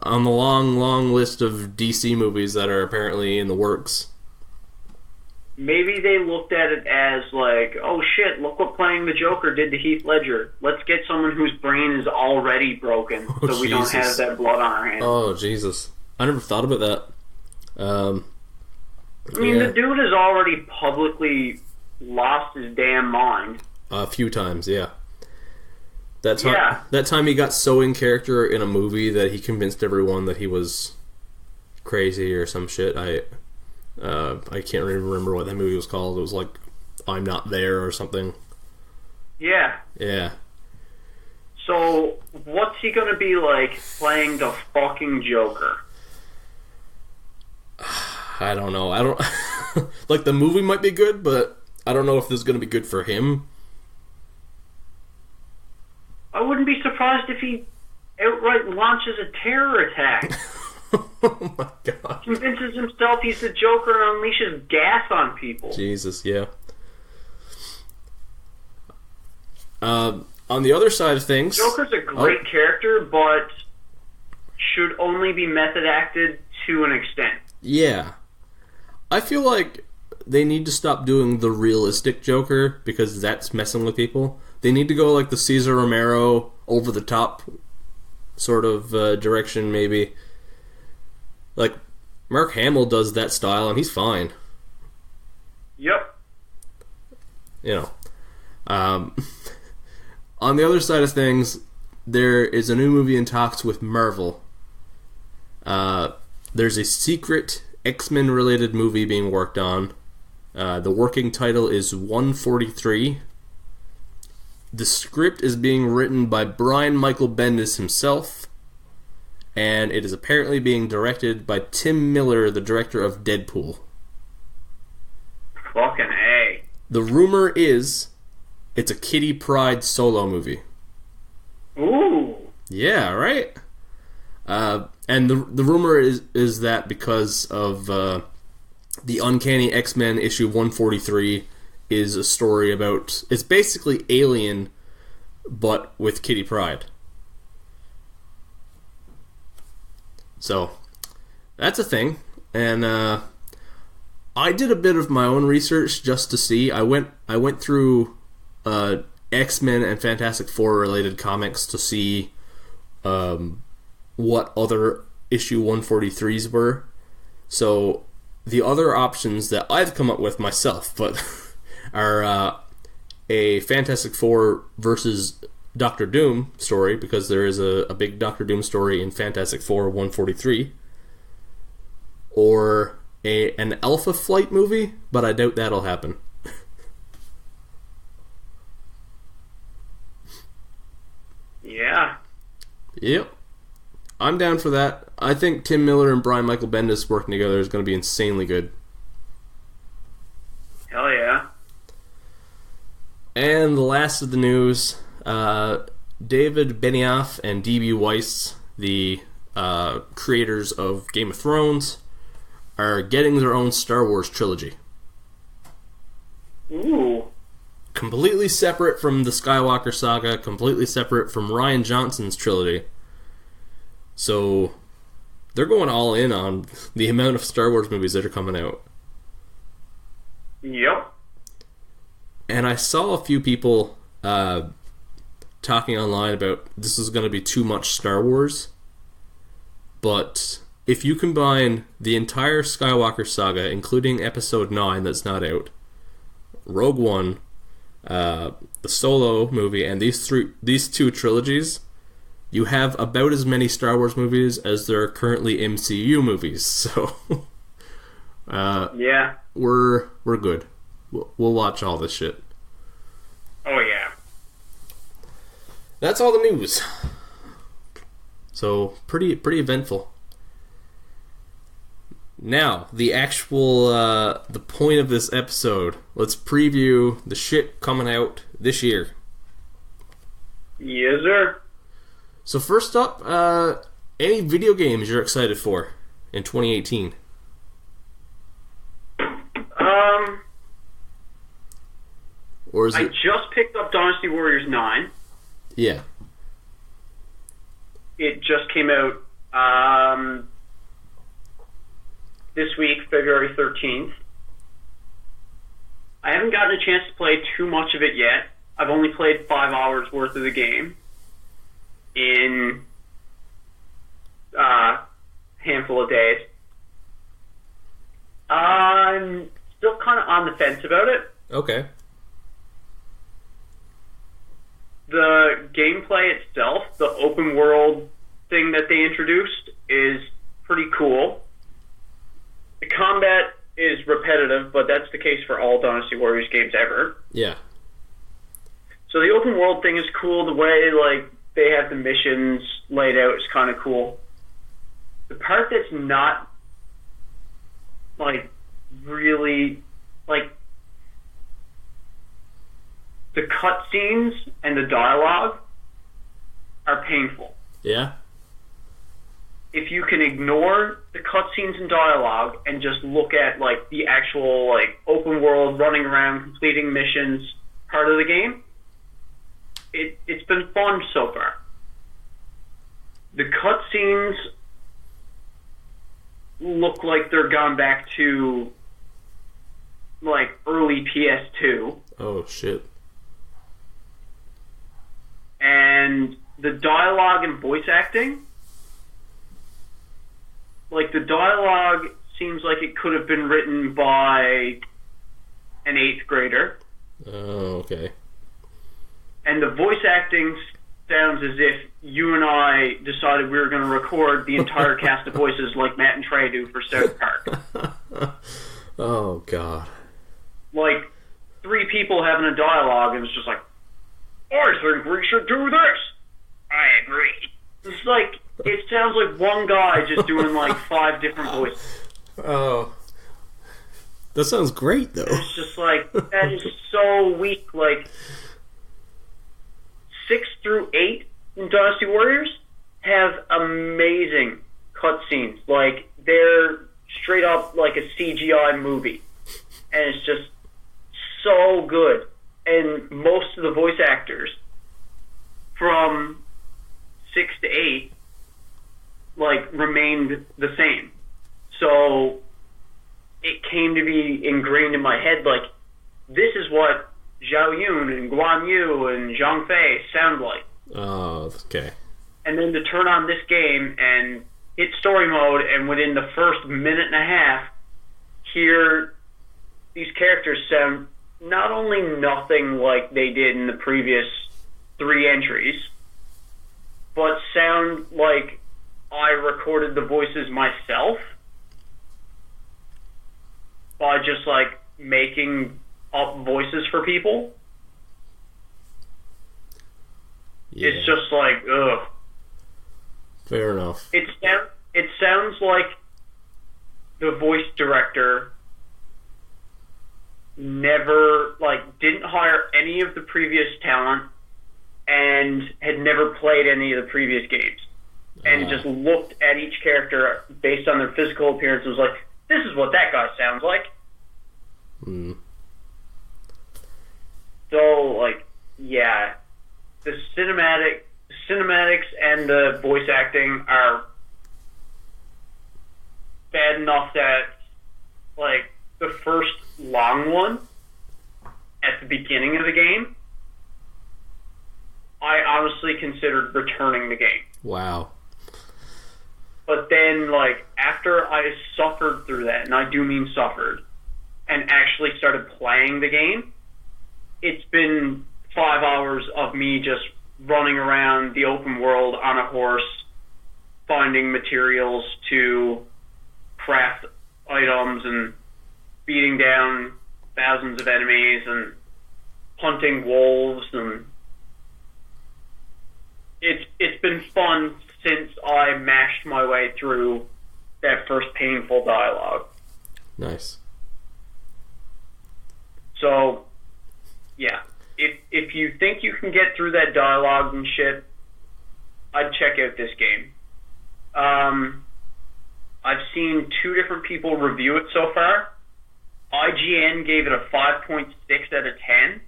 On the long list of DC movies that are apparently in the works. Maybe they looked at it as like, oh shit, look what playing the Joker did to Heath Ledger. Let's get someone whose brain is already broken so we don't have that blood on our hands. Oh, Jesus. I never thought about that. I mean, the dude has already publicly lost his damn mind. A few times, yeah. That time he got so in character in a movie that he convinced everyone that he was crazy or some shit. I can't even remember what that movie was called. It was like I'm Not There or something. Yeah. Yeah. So, what's he gonna be like playing the fucking Joker? I don't know. I don't like the movie might be good, but I don't know if this is gonna be good for him. I wouldn't be surprised if he outright launches a terror attack. Oh my god. Convinces himself he's the Joker and unleashes gas on people. Jesus, yeah. On the other side of things... Joker's a great character, but should only be method acted to an extent. Yeah. I feel like they need to stop doing the realistic Joker, because that's messing with people. They need to go like the Cesar Romero, over-the-top sort of direction, maybe. Like, Mark Hamill does that style, and he's fine. Yep. You know. On the other side of things, there is a new movie in talks with Marvel. There's a secret X-Men related movie being worked on. The working title is 143. The script is being written by Brian Michael Bendis himself, and it is apparently being directed by Tim Miller, the director of Deadpool. Fucking A. The rumor is it's a Kitty Pryde solo movie. Ooh. Yeah, right? And the rumor is that because of the Uncanny X-Men issue 143 is a story about... It's basically Alien, but with Kitty Pryde. So, that's a thing. And I did a bit of my own research just to see. I went through X-Men and Fantastic Four related comics to see what other issue 143s were. So the other options that I've come up with myself, but are a Fantastic Four versus Doctor Doom story, because there is a big Doctor Doom story in Fantastic Four 143, or an Alpha Flight movie, but I doubt that'll happen. Yeah. Yep. I'm down for that. I think Tim Miller and Brian Michael Bendis working together is going to be insanely good. Hell yeah. And the last of the news, David Benioff and D.B. Weiss, the creators of Game of Thrones, are getting their own Star Wars trilogy. Ooh. Completely separate from the Skywalker saga, completely separate from Rian Johnson's trilogy. So, they're going all in on the amount of Star Wars movies that are coming out. Yep. And I saw a few people talking online about this is going to be too much Star Wars. But if you combine the entire Skywalker saga, including Episode 9 that's not out, Rogue One, the Solo movie, and these two trilogies, you have about as many Star Wars movies as there are currently MCU movies. So, yeah, we're good. We'll watch all this shit. Oh yeah. That's all the news. So pretty eventful. Now, the actual the point of this episode. Let's preview the shit coming out this year. Yes, sir. So first up, any video games you're excited for in 2018? Or is I it... just picked up Dynasty Warriors 9. Yeah. It just came out this week, February 13th. I haven't gotten a chance to play too much of it yet. I've only played 5 hours worth of the game in a handful of days. I'm still kind of on the fence about it. Okay. The gameplay itself, the open world thing that they introduced, is pretty cool. The combat is repetitive, but that's the case for all Dynasty Warriors games ever. Yeah. So the open world thing is cool. The way they have the missions laid out is kind of cool. The part that's not really the cutscenes and the dialogue are painful. Yeah. if you can ignore the cutscenes and dialogue and just look at like the actual like open world running around completing missions part of the game, it's been fun so far. The cutscenes look like they're gone back to like early PS2. Oh shit. And the dialogue and voice acting, like the dialogue seems like it could have been written by an 8th grader. Oh, okay. And the voice acting sounds as if you and I decided we were going to record the entire cast of voices like Matt and Trey do for South Park. Oh, God. Like, 3 people having a dialogue, and it's just like, I think we should do this. I agree. It's like, it sounds like one guy just doing like 5 different voices. Oh. That sounds great, though. It's just like, that is so weak. Like, 6 through 8 in Dynasty Warriors have amazing cutscenes. Like, they're straight up like a CGI movie. And it's just so good. And most of the voice actors from 6 to 8 like remained the same. So it came to be ingrained in my head like, this is what Zhao Yun and Guan Yu and Zhang Fei sound like. Oh, okay. And then to turn on this game and hit story mode, and within the first minute and a half, hear these characters sound not only nothing like they did in the previous 3 entries, but sound like I recorded the voices myself by just like making up voices for people. Yeah. It's just like, ugh. Fair enough. It sounds like the voice director never, like, didn't hire any of the previous talent and had never played any of the previous games. And just looked at each character based on their physical appearance and was like, this is what that guy sounds like. Hmm. So, like, yeah, the cinematics and the voice acting are bad enough that, like, the first long one at the beginning of the game, I honestly considered returning the game. Wow. But then, like, after I suffered through that, and I do mean suffered, and actually started playing the game, it's been 5 hours of me just running around the open world on a horse, finding materials to craft items and beating down thousands of enemies and hunting wolves, and it's been fun since I mashed my way through that first painful dialogue. Nice. So, yeah. If you think you can get through that dialogue and shit, I'd check out this game. I've seen 2 different people review it so far. IGN gave it a 5.6 out of 10.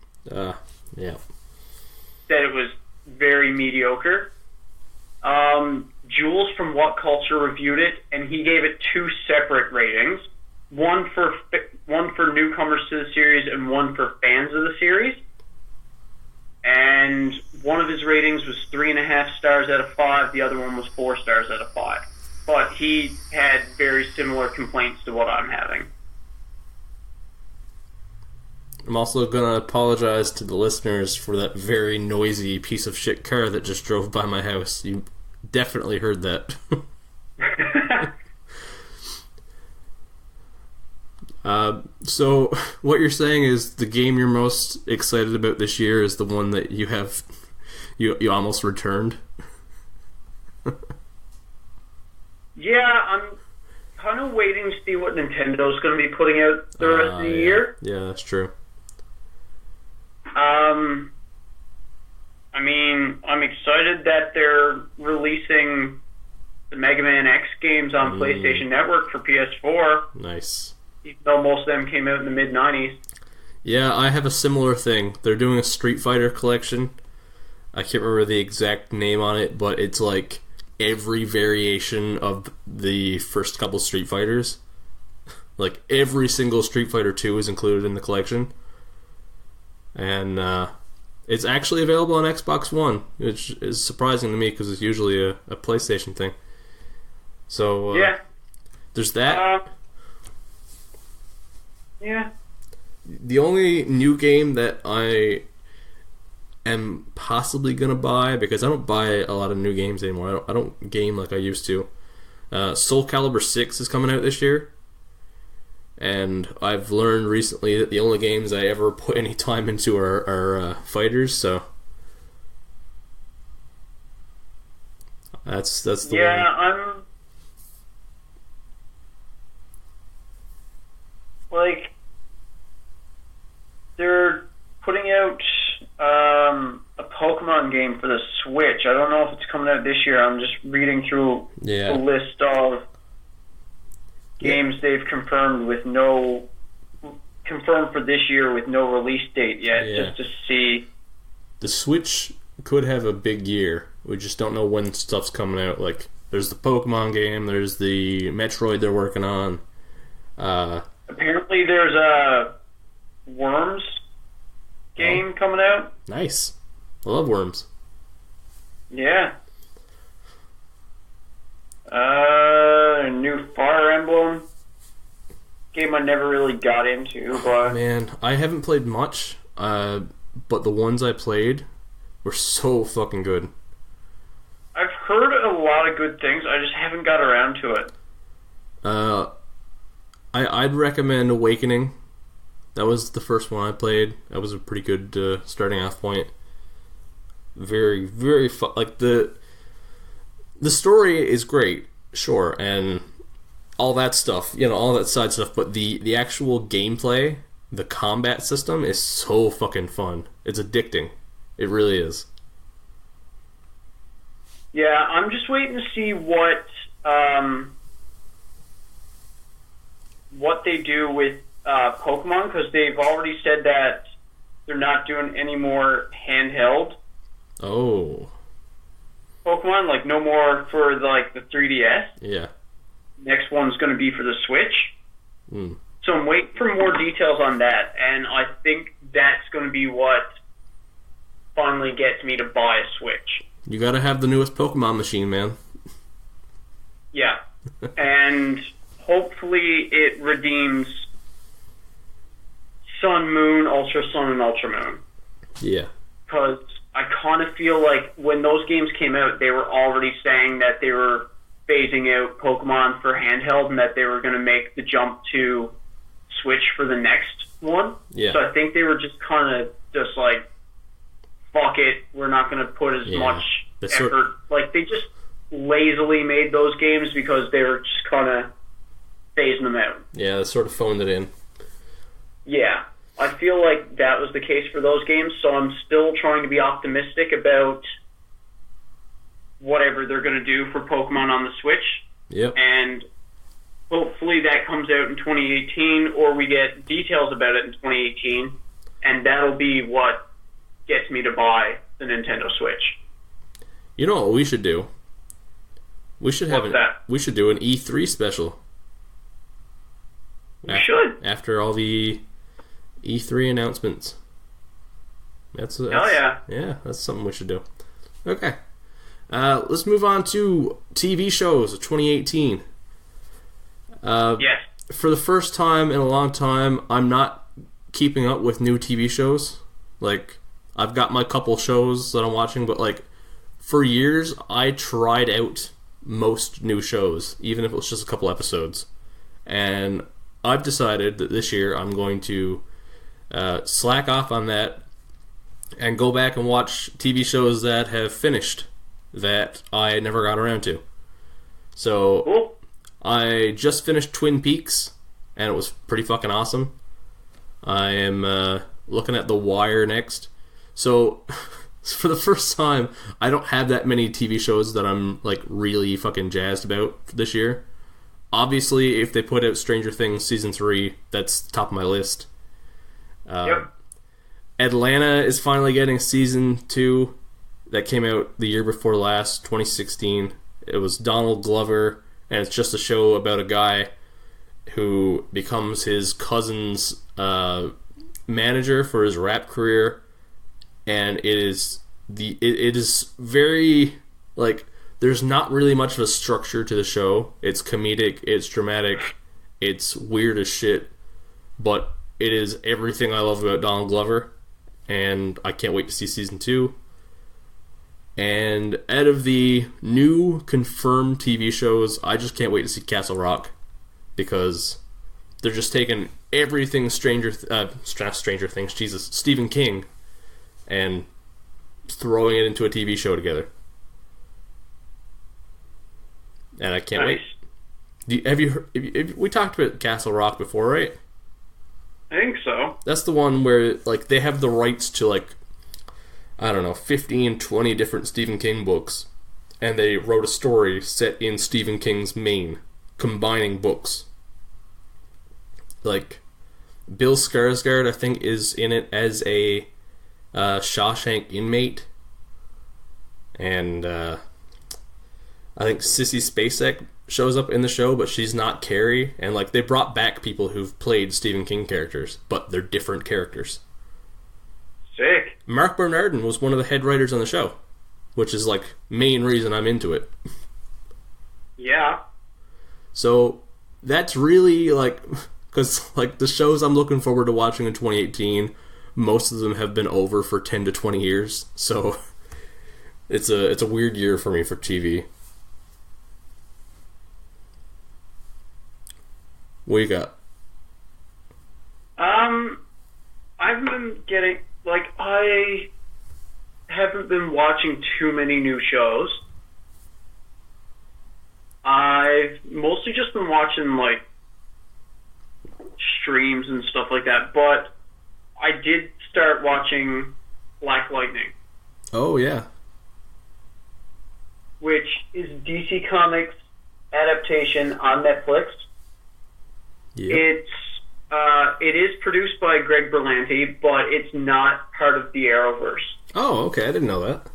Yeah. Said it was very mediocre. Jules from What Culture reviewed it, and he gave it 2 separate ratings. One for newcomers to the series and one for fans of the series. And one of his ratings was 3.5 stars out of 5. The other one was 4 stars out of 5. But he had very similar complaints to what I'm having. I'm also going to apologize to the listeners for that very noisy piece of shit car that just drove by my house. You definitely heard that. So what you're saying is the game you're most excited about this year is the one that you almost returned? Yeah, I'm kind of waiting to see what Nintendo's going to be putting out the rest of the year. Yeah, that's true. I mean, I'm excited that they're releasing the Mega Man X games on PlayStation Network for PS4. Nice. Even though most of them came out in the mid-90s. Yeah, I have a similar thing. They're doing a Street Fighter collection. I can't remember the exact name on it, but it's like every variation of the first couple Street Fighters. Like every single Street Fighter 2 is included in the collection. And it's actually available on Xbox One, which is surprising to me because it's usually a PlayStation thing. So, yeah. There's that. Yeah. The only new game that I am possibly going to buy, because I don't buy a lot of new games anymore. I don't game like I used to. Soul Calibur 6 is coming out this year. And I've learned recently that the only games I ever put any time into are fighters, so that's the one. Like, they're putting out a Pokemon game for the Switch. I don't know if it's coming out this year. I'm just reading through the list of games they've confirmed for this year with no release date yet, just to see. The Switch could have a big year. We just don't know when stuff's coming out. Like, there's the Pokemon game, there's the Metroid they're working on. Apparently there's a Worms game coming out. Nice. I love Worms. Yeah. A new Fire Emblem game I never really got into, but man, I haven't played much, but the ones I played were so fucking good. I've heard a lot of good things. I just haven't got around to it. I'd recommend Awakening. That was the first one I played. That was a pretty good starting off point. Very, very fun. Like, the story is great, sure, and all that stuff, all that side stuff, but the actual gameplay, the combat system is so fucking fun. It's addicting. It really is. Yeah, I'm just waiting to see what they do with Pokemon, because they've already said that they're not doing any more handheld. Oh. Pokemon, like no more for the 3DS. Yeah. Next one's going to be for the Switch. So I'm waiting for more details on that, and I think that's going to be what finally gets me to buy a Switch. You gotta have the newest Pokemon machine, man. Yeah. And hopefully it redeems Sun, Moon, Ultra Sun, and Ultra Moon. Yeah. Because I kind of feel like when those games came out, they were already saying that they were phasing out Pokemon for handheld and that they were going to make the jump to Switch for the next one. Yeah. So I think they were just kind of just like, fuck it, we're not going to put as much effort. Like, they just lazily made those games because they were just kind of phasing them out. Yeah, they sort of phoned it in. Yeah. I feel like that was the case for those games, so I'm still trying to be optimistic about whatever they're going to do for Pokemon on the Switch. Yep. And hopefully that comes out in 2018, or we get details about it in 2018, and that'll be what gets me to buy the Nintendo Switch. You know what we should do? We should we should do an E3 special. We should. After all the E3 announcements. That's yeah. Yeah, that's something we should do. Okay. Let's move on to TV shows of 2018. Yes. For the first time in a long time, I'm not keeping up with new TV shows. Like, I've got my couple shows that I'm watching, but like, for years, I tried out most new shows, even if it was just a couple episodes. And I've decided that this year I'm going to slack off on that and go back and watch TV shows that have finished that I never got around to. So, cool. I just finished Twin Peaks, and it was pretty fucking awesome. I am looking at The Wire next. So for the first time, I don't have that many TV shows that I'm like really fucking jazzed about this year. Obviously, if they put out Stranger Things season 3, that's top of my list. Yep. Atlanta is finally getting season 2. That came out the year before last, 2016. It was Donald Glover, and it's just a show about a guy who becomes his cousin's manager for his rap career, and it is very like there's not really much of a structure to the show. It's comedic, it's dramatic, it's weird as shit, but it is everything I love about Donald Glover, and I can't wait to see season 2. And out of the new confirmed TV shows, I just can't wait to see Castle Rock, because they're just taking everything Stranger Things, Jesus, Stephen King, and throwing it into a TV show together. And I can't wait. Have you heard, we talked about Castle Rock before, right? I think so. That's the one where like they have the rights to like, I don't know, 15, 20 different Stephen King books, and they wrote a story set in Stephen King's Maine, combining books. Like, Bill Skarsgård, I think, is in it as a Shawshank inmate, and I think Sissy Spacek shows up in the show, but she's not Carrie, and like they brought back people who've played Stephen King characters, but they're different characters. Sick. Mark Bernardin was one of the head writers on the show, which is like main reason I'm into it. Yeah. So that's really like, because like the shows I'm looking forward to watching in 2018, most of them have been over for 10 to 20 years. So it's a weird year for me for TV. What you got? I've been getting, like, I haven't been watching too many new shows. I've mostly just been watching, like, streams and stuff like that, but I did start watching Black Lightning. Oh, yeah. Which is DC Comics adaptation on Netflix. Yep. It is produced by Greg Berlanti, but it's not part of the Arrowverse. Oh, okay. I didn't know that.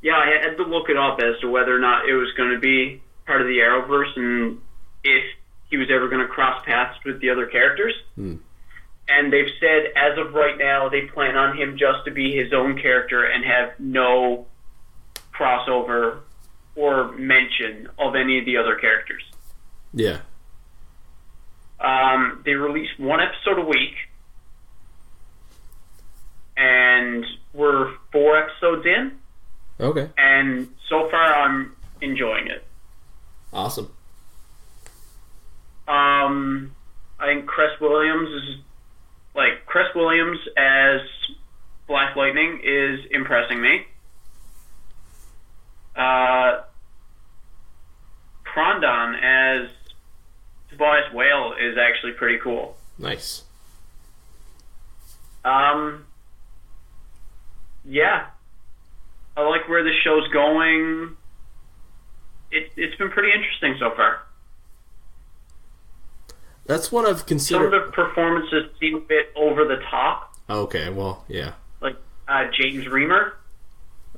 Yeah, I had to look it up as to whether or not it was going to be part of the Arrowverse and if he was ever going to cross paths with the other characters. And they've said, as of right now, they plan on him just to be his own character and have no crossover or mention of any of the other characters. Yeah. They release one episode a week, and we're 4 episodes in. Okay. And so far, I'm enjoying it. Awesome. I think Cress Williams as Black Lightning is impressing me. Krondon as Tobias Whale is actually pretty cool. Nice. Yeah. I like where the show's going. It's been pretty interesting so far. That's what I've considered. Some of the performances seem a bit over the top. Okay, well, yeah. Like James Remar.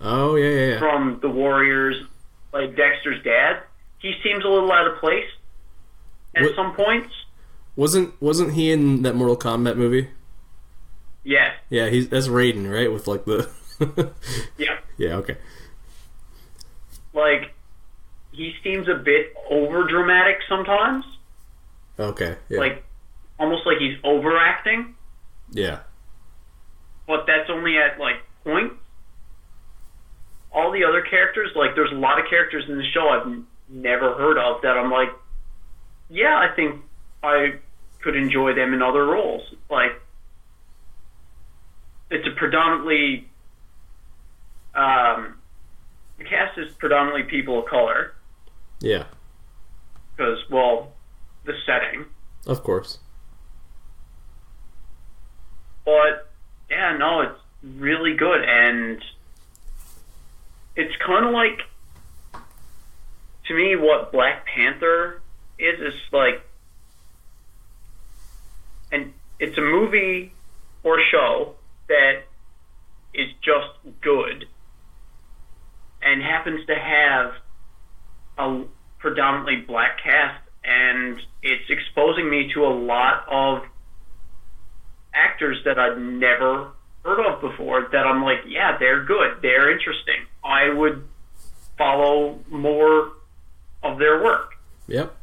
Oh, yeah. From The Warriors, like Dexter's dad. He seems a little out of place at some points. Wasn't he in that Mortal Kombat movie? Yeah. Yeah, that's Raiden, right? With like the Yeah. Yeah, okay. Like, he seems a bit over dramatic sometimes. Okay. Yeah. Like, almost like he's overacting. Yeah. But that's only at like points. All the other characters, like, there's a lot of characters in the show I've never heard of that I'm like, yeah, I think I could enjoy them in other roles. Like, it's a predominantly, the cast is predominantly people of color. Yeah. Because, well, the setting. Of course. But, yeah, no, really good, and it's kind of like, to me, what Black Panther is like, and it's a movie or show that is just good and happens to have a predominantly black cast, and it's exposing me to a lot of actors that I'd never heard of before that I'm like, yeah, they're good, they're interesting. I would follow more of their work. Yep.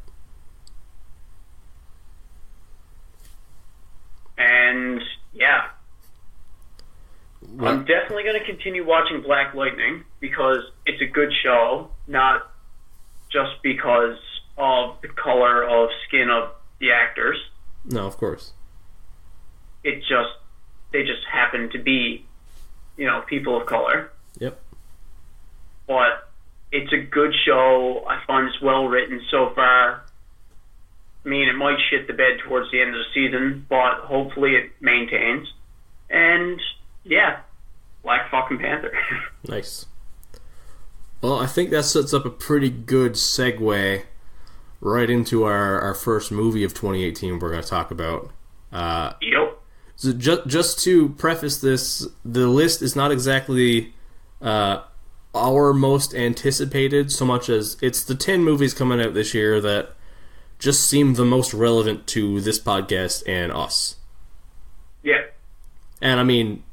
And yeah, What? I'm definitely going to continue watching Black Lightning because it's a good show, not just because of the color of skin of the actors. No, of course. They just happen to be, people of color. Yep. But it's a good show. I find it's well written so far. I mean, it might shit the bed towards the end of the season, but hopefully it maintains. And yeah, Black fucking Panther. Nice. Well, I think that sets up a pretty good segue right into our first movie of 2018 we're going to talk about. Yep. So just to preface this, the list is not exactly our most anticipated so much as it's the 10 movies coming out this year that just seem the most relevant to this podcast and us. Yeah. And I mean,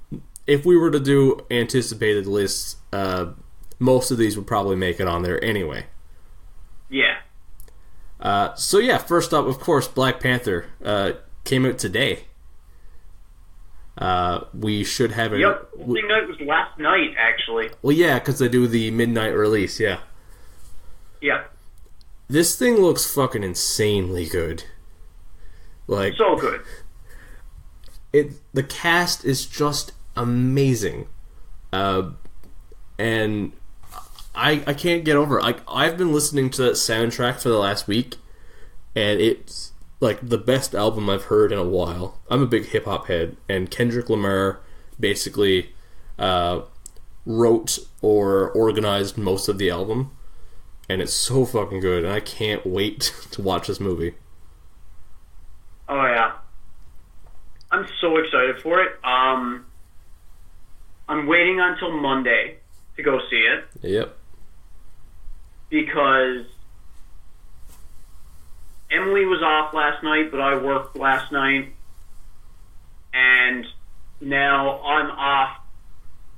if we were to do anticipated lists, most of these would probably make it on there anyway. Yeah. So yeah, first up, of course, Black Panther came out today. We should have it. Yep. I think that was last night, actually. Well, yeah, because they do the midnight release. Yeah. Yeah. This thing looks fucking insanely good. Like, so good. The cast is just amazing, and I can't get over it. I've been listening to that soundtrack for the last week, and it's like the best album I've heard in a while. I'm a big hip hop head, and Kendrick Lamar basically wrote or organized most of the album, and it's so fucking good, and I can't wait to watch this movie. Oh yeah, I'm so excited for it. I'm waiting until Monday to go see it. Yep. Because Emily was off last night, but I worked last night, and now I'm off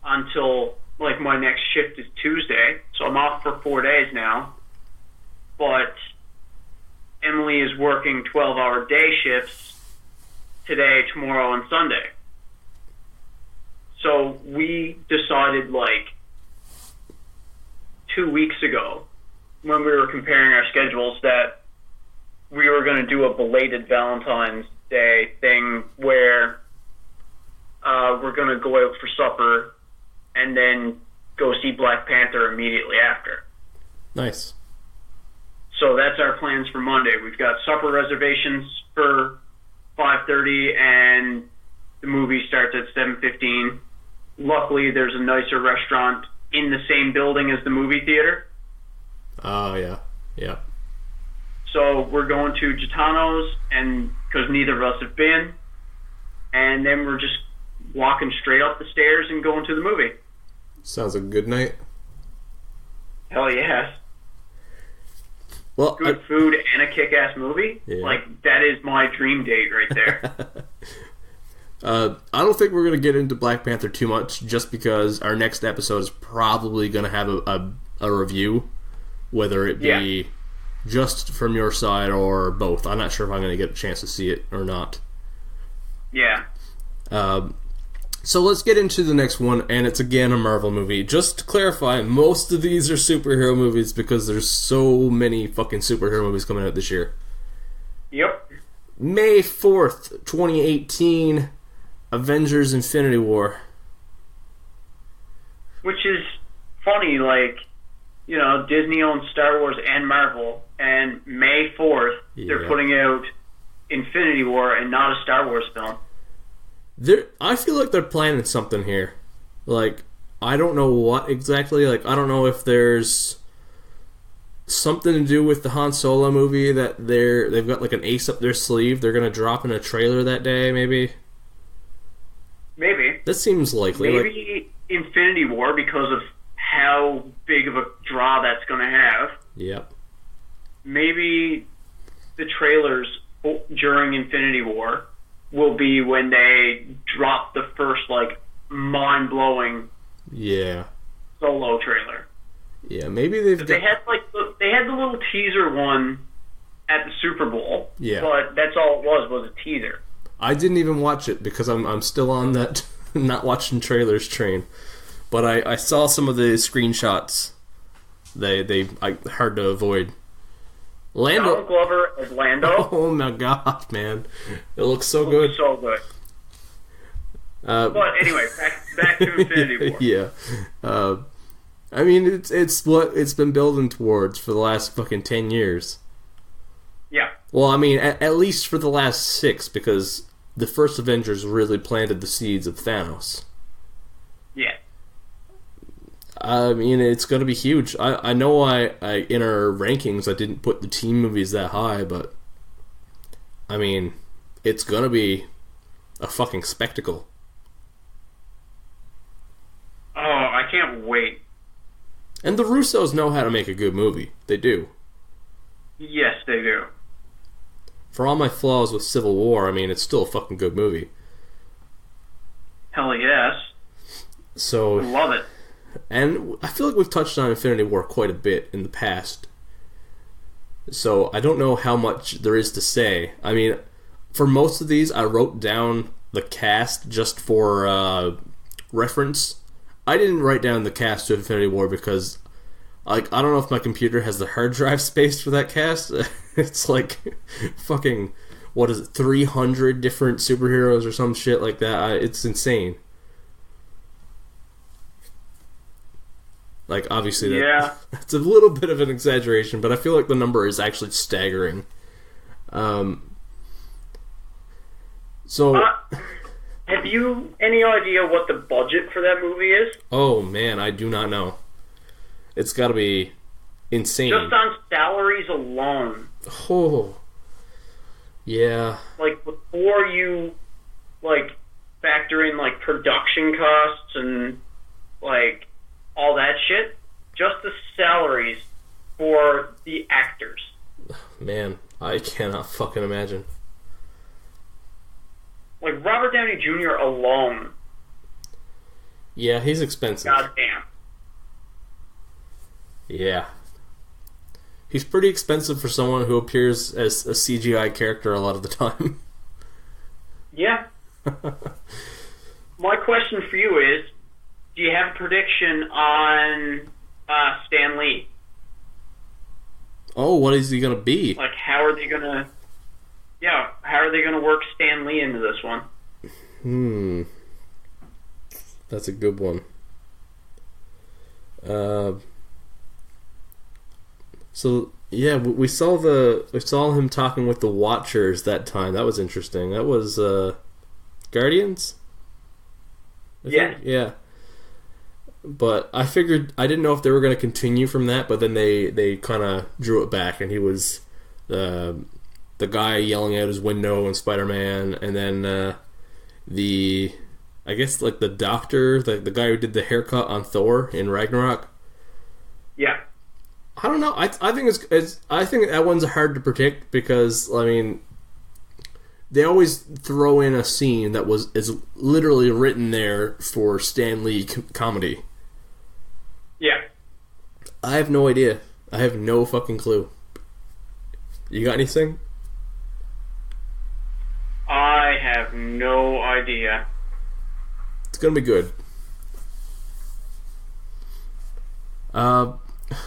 until like my next shift is Tuesday, so I'm off for 4 days now. But Emily is working 12-hour day shifts today, tomorrow, and Sunday. So we decided like 2 weeks ago, when we were comparing our schedules, that we were going to do a belated Valentine's Day thing where we're going to go out for supper and then go see Black Panther immediately after. Nice. So that's our plans for Monday. We've got supper reservations for 5:30, and the movie starts at 7:15. Luckily, there's a nicer restaurant in the same building as the movie theater. Oh, yeah. Yeah. So we're going to Gitano's, and because neither of us have been, and then we're just walking straight up the stairs and going to the movie. Sounds like a good night. Hell yes. Well, good food and a kick-ass movie. Yeah. Like, that is my dream date right there. I don't think we're going to get into Black Panther too much, just because our next episode is probably going to have a review, whether it be just from your side or both. I'm not sure if I'm going to get a chance to see it or not. Yeah. So let's get into the next one, and it's again a Marvel movie. Just to clarify, most of these are superhero movies because there's so many fucking superhero movies coming out this year. Yep. May 4th, 2018, Avengers Infinity War. Which is funny, like, you know, Disney owns Star Wars and Marvel, and May 4th, they're putting out Infinity War and not a Star Wars film. I feel like they're planning something here. Like, I don't know what exactly. Like, I don't know if there's something to do with the Han Solo movie that they've got like an ace up their sleeve. They're gonna drop in a trailer that day, maybe. Maybe. That seems likely. Maybe Infinity War, because of how big of a draw that's going to have. Yep. Maybe the trailers during Infinity War will be when they drop the first, like, mind-blowing Solo trailer. Yeah, maybe they had the little teaser one at the Super Bowl. Yeah. But that's all it was a teaser. I didn't even watch it because I'm still on that not watching trailers train. But I saw some of the screenshots. I hard to avoid. Donald Glover as Lando. Oh my god, man! It looks so good. So good. But anyway, back to Infinity War. Yeah. I mean, it's what it's been building towards for the last fucking 10 years. Yeah. Well, I mean, at least for the last 6, because the first Avengers really planted the seeds of Thanos. Yeah. I mean, it's going to be huge. I know I in our rankings I didn't put the team movies that high, but I mean, it's going to be a fucking spectacle. Oh, I can't wait. And the Russos know how to make a good movie. They do. Yes, they do. For all my flaws with Civil War, I mean, it's still a fucking good movie. Hell yes. So love it. And I feel like we've touched on Infinity War quite a bit in the past. So I don't know how much there is to say. I mean, for most of these, I wrote down the cast just for reference. I didn't write down the cast to Infinity War because, like, I don't know if my computer has the hard drive space for that cast. It's like fucking, what is it, 300 different superheroes or some shit like that. It's insane. Like, obviously, that's a little bit of an exaggeration, but I feel like the number is actually staggering. Have you any idea what the budget for that movie is? Oh, man, I do not know. It's got to be insane. Just on salaries alone. Oh. Yeah. Like, before you, like, factor in, like, production costs and, like, all that shit, just the salaries for the actors. Man, I cannot fucking imagine. Like, Robert Downey Jr. alone. Yeah, he's expensive. Goddamn. Yeah. He's pretty expensive for someone who appears as a CGI character a lot of the time. Yeah. My question for you is, do you have a prediction on Stan Lee? Oh, what is he going to be? Like, how are they going to... Yeah, how are they going to work Stan Lee into this one? That's a good one. So yeah, we saw him talking with the Watchers that time. That was interesting. That was Guardians. Yeah. But I figured I didn't know if they were going to continue from that, but then they kind of drew it back, and he was the guy yelling out his window in Spider-Man, and then I guess like the doctor, the guy who did the haircut on Thor in Ragnarok. Yeah. I don't know. I think I think that one's hard to predict because I mean they always throw in a scene that is literally written there for Stan Lee comedy. Yeah. I have no idea. I have no fucking clue. You got anything? I have no idea. It's gonna be good.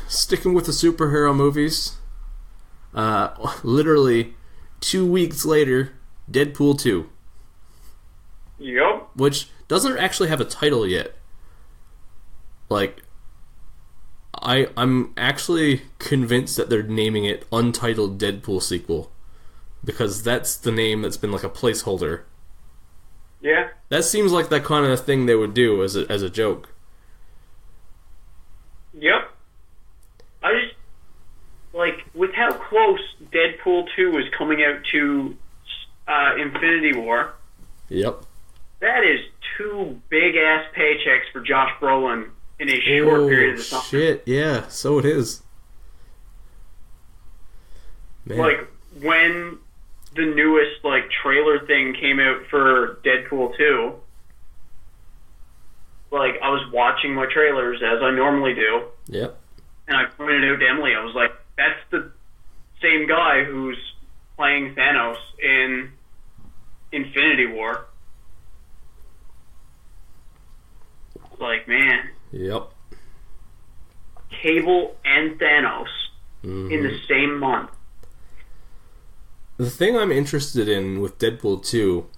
Sticking with the superhero movies, literally 2 weeks later, Deadpool 2. Yup. Which doesn't actually have a title yet. Like, I'm actually convinced that they're naming it Untitled Deadpool Sequel. Because that's the name that's been like a placeholder. Yeah. That seems like that kind of thing they would do as a joke. Yep. I just, like, with how close Deadpool 2 is coming out to Infinity War, Yep. that is 2 big-ass paychecks for Josh Brolin in a short period of time. Shit, yeah, so it is. Man. Like, when the newest, like, trailer thing came out for Deadpool 2, like, I was watching my trailers, as I normally do, Yep. and I pointed out to Emily, I was like, that's the same guy who's playing Thanos in Infinity War. Like, man. Yep. Cable and Thanos in the same month. The thing I'm interested in with Deadpool 2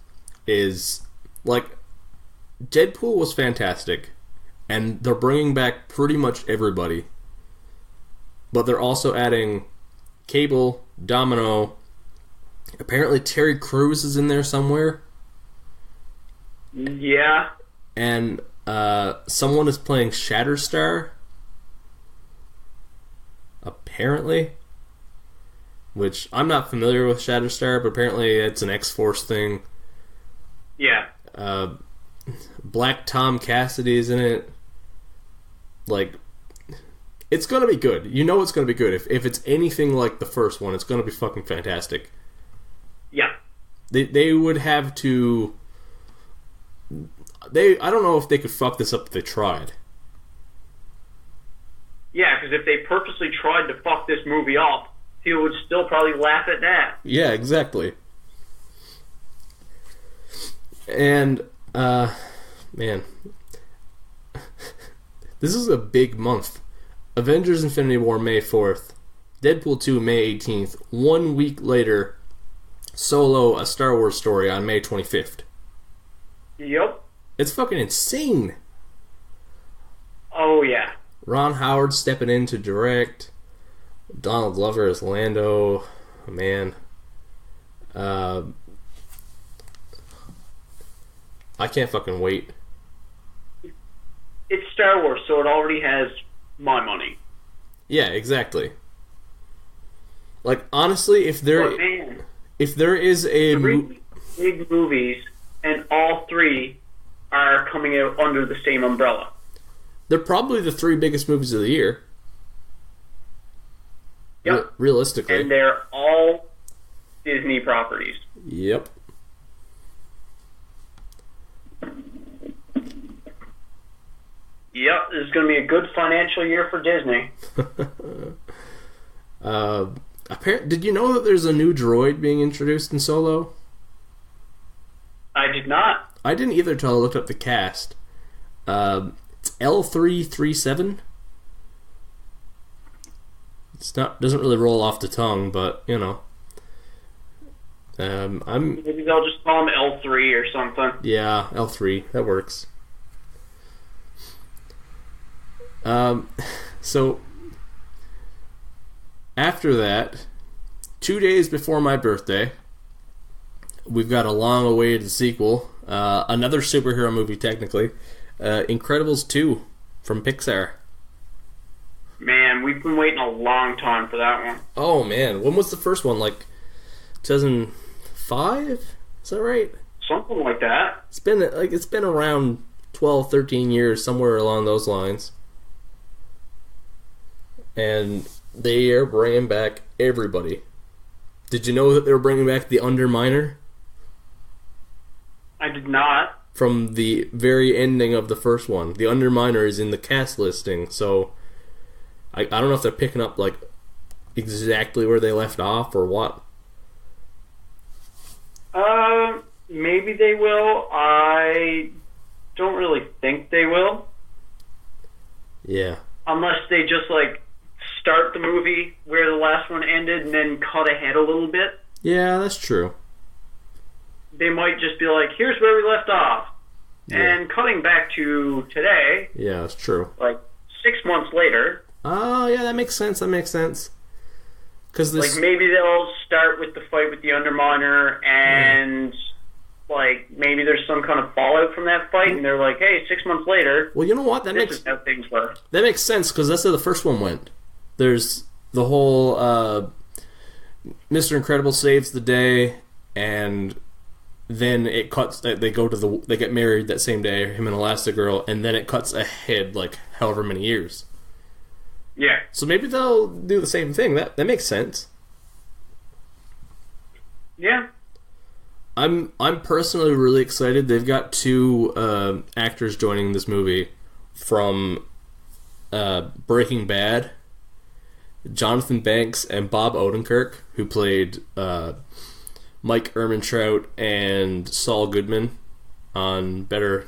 is, like, Deadpool was fantastic, and they're bringing back pretty much everybody. But they're also adding Cable, Domino, apparently Terry Crews is in there somewhere. Yeah. And someone is playing Shatterstar. Apparently. Which, I'm not familiar with Shatterstar, but apparently it's an X-Force thing. Yeah. Black Tom Cassidy's in it. Like, it's gonna be good. You know it's gonna be good. If it's anything like the first one, it's gonna be fucking fantastic. Yeah. They would have to... I don't know if they could fuck this up if they tried. Yeah, because if they purposely tried to fuck this movie up, people would still probably laugh at that. Yeah, exactly. And, man. This is a big month. Avengers Infinity War May 4th. Deadpool 2 May 18th. 1 week later, Solo, A Star Wars Story on May 25th. Yep. It's fucking insane. Oh, yeah. Ron Howard stepping in to direct. Donald Glover as Lando. Man. I can't fucking wait. It's Star Wars, so it already has my money. Yeah, exactly. Like, honestly, if there is a... 3 big movies, and all 3 are coming out under the same umbrella. They're probably the 3 biggest movies of the year. Yep. Realistically. And they're all Disney properties. Yep. Yep, this is going to be a good financial year for Disney. Did you know that there's a new droid being introduced in Solo? I did not. I didn't either until I looked up the cast. It's L337. Doesn't really roll off the tongue, but you know. Maybe they'll just call him L3 or something. Yeah, L3. That works. So after that, 2 days before my birthday, we've got a long-awaited sequel. Another superhero movie, technically. Incredibles 2 from Pixar. Man, we've been waiting a long time for that one. Oh, man. When was the first one? Like, 2005? Is that right? Something like that. It's been around 12, 13 years, somewhere along those lines. And they are bringing back everybody. Did you know that they were bringing back the Underminer? I did not. From the very ending of the first one. The Underminer is in the cast listing, so I don't know if they're picking up like exactly where they left off or what. Maybe they will. I don't really think they will. Yeah. Unless they just like start the movie where the last one ended and then cut ahead a little bit. Yeah, that's true. They might just be like, here's where we left off. Yeah. And cutting back to today. Yeah, that's true. Like 6 months later. Oh, yeah, that makes sense. Cause like maybe they'll start with the fight with the Underminer and like maybe there's some kind of fallout from that fight, and they're like, hey, 6 months later, well, you know what? this is how things were. That makes sense, because that's how the first one went. There's the whole Mr. Incredible saves the day, and then it cuts. They get married that same day, him and Elastigirl, and then it cuts ahead like however many years. Yeah. So maybe they'll do the same thing. That makes sense. Yeah. I'm personally really excited. They've got two actors joining this movie from Breaking Bad. Jonathan Banks and Bob Odenkirk, who played Mike Ehrmantraut and Saul Goodman on Better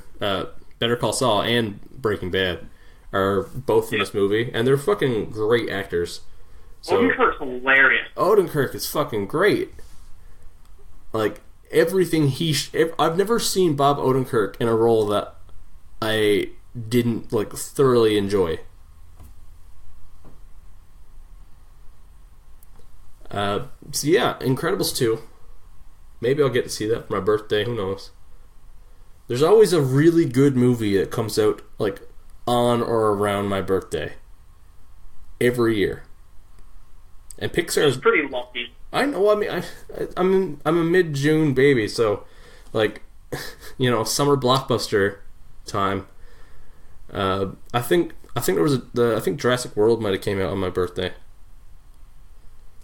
Call Saul and Breaking Bad, are both in this movie, and they're fucking great actors. So, Odenkirk's hilarious. Odenkirk is fucking great. Like, everything I've never seen Bob Odenkirk in a role that I didn't, like, thoroughly enjoy. So yeah, Incredibles 2. Maybe I'll get to see that for my birthday, who knows. There's always a really good movie that comes out, like, on or around my birthday. Every year. And Pixar's pretty lucky. I know, I mean, I'm a mid-June baby, so, like, you know, summer blockbuster time. I think there was I think Jurassic World might have came out on my birthday.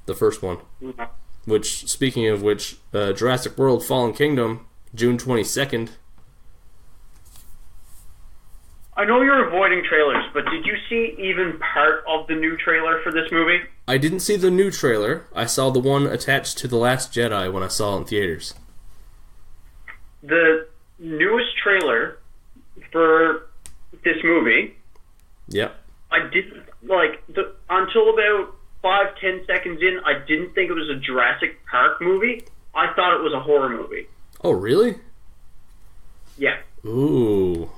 The first one. Mm-hmm. Which, speaking of which, Jurassic World Fallen Kingdom, June 22nd. I know you're avoiding trailers, but did you see even part of the new trailer for this movie? I didn't see the new trailer. I saw the one attached to The Last Jedi when I saw it in theaters. The newest trailer for this movie... Yep. I didn't, like, until about 5-10 seconds in, I didn't think it was a Jurassic Park movie. I thought it was a horror movie. Oh, really? Yeah. Ooh.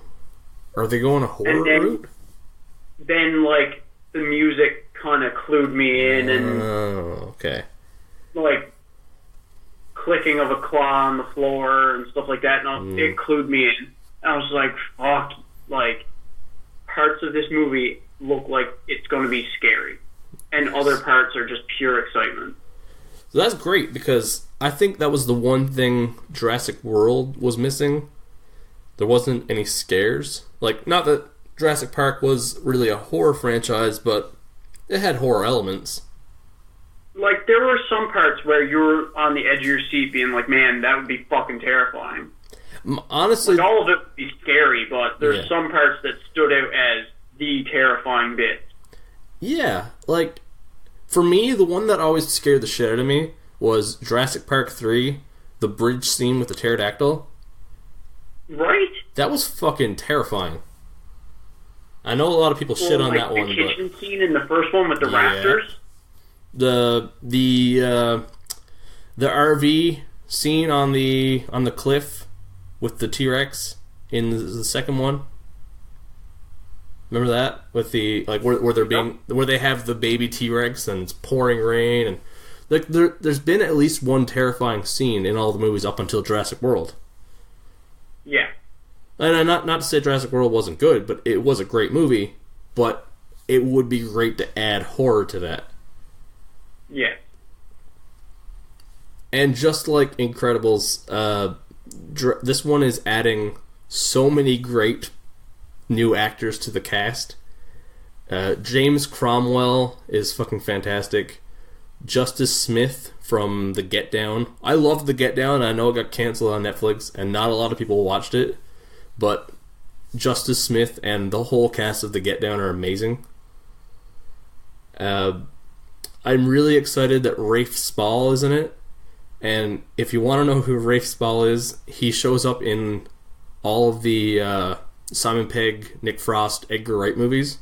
Are they going a horror route? Then, like, the music kind of clued me in, and... Oh, okay. Like, clicking of a claw on the floor and stuff like that, and it clued me in. I was like, fuck, like, parts of this movie look like it's going to be scary. And other parts are just pure excitement. So that's great, because I think that was the one thing Jurassic World was missing. There wasn't any scares. Like, not that Jurassic Park was really a horror franchise, but it had horror elements. Like, there were some parts where you were on the edge of your seat being like, man, that would be fucking terrifying. Honestly... Like, all of it would be scary, but there's some parts that stood out as the terrifying bits. Yeah, like, for me, the one that always scared the shit out of me was Jurassic Park 3, the bridge scene with the pterodactyl. Right? That was fucking terrifying. I know a lot of people shit on that one, but... the kitchen scene in the first one with the raptors? The RV scene on the cliff with the T-Rex in the second one. Remember that? With the, like, where they're being, where they have the baby T-Rex and it's pouring rain, and like there's been at least one terrifying scene in all the movies up until Jurassic World. Yeah. And not to say Jurassic World wasn't good, but it was a great movie, but it would be great to add horror to that. Yeah. And just like Incredibles, this one is adding so many great new actors to the cast. James Cromwell is fucking fantastic. Justice Smith from The Get Down. I love The Get Down. I know it got canceled on Netflix, and not a lot of people watched it. But Justice Smith and the whole cast of The Get Down are amazing. I'm really excited that Rafe Spall is in it. And if you want to know who Rafe Spall is, he shows up in all of the Simon Pegg, Nick Frost, Edgar Wright movies.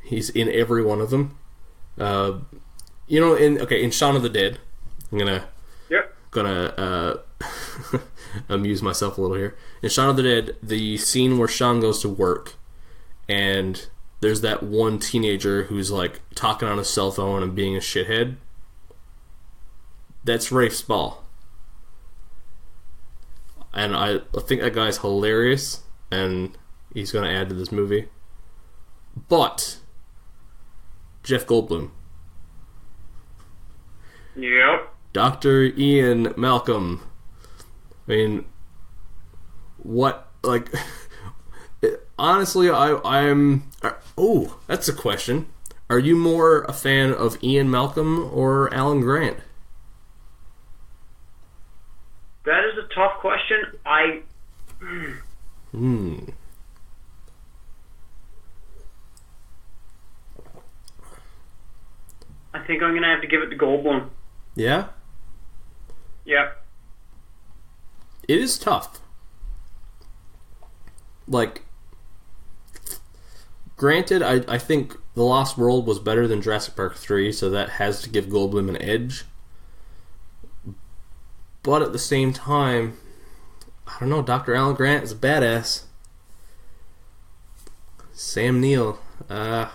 He's in every one of them. You know, in Shaun of the Dead, I'm gonna amuse myself a little here. In Shaun of the Dead, the scene where Shaun goes to work, and there's that one teenager who's like talking on his cell phone and being a shithead. That's Rafe Spall. and I think that guy's hilarious, and he's going to add to this movie. But Jeff Goldblum. Yep. Dr. Ian Malcolm. I mean, what, like, honestly, I'm... Oh, that's a question. Are you more a fan of Ian Malcolm or Alan Grant? That is a tough question. I think I'm going to have to give it to Goldblum. Yeah? Yeah. It is tough. Like, granted, I think The Lost World was better than Jurassic Park 3, so that has to give Goldblum an edge. But at the same time, I don't know, Dr. Alan Grant is a badass. Sam Neill. I'd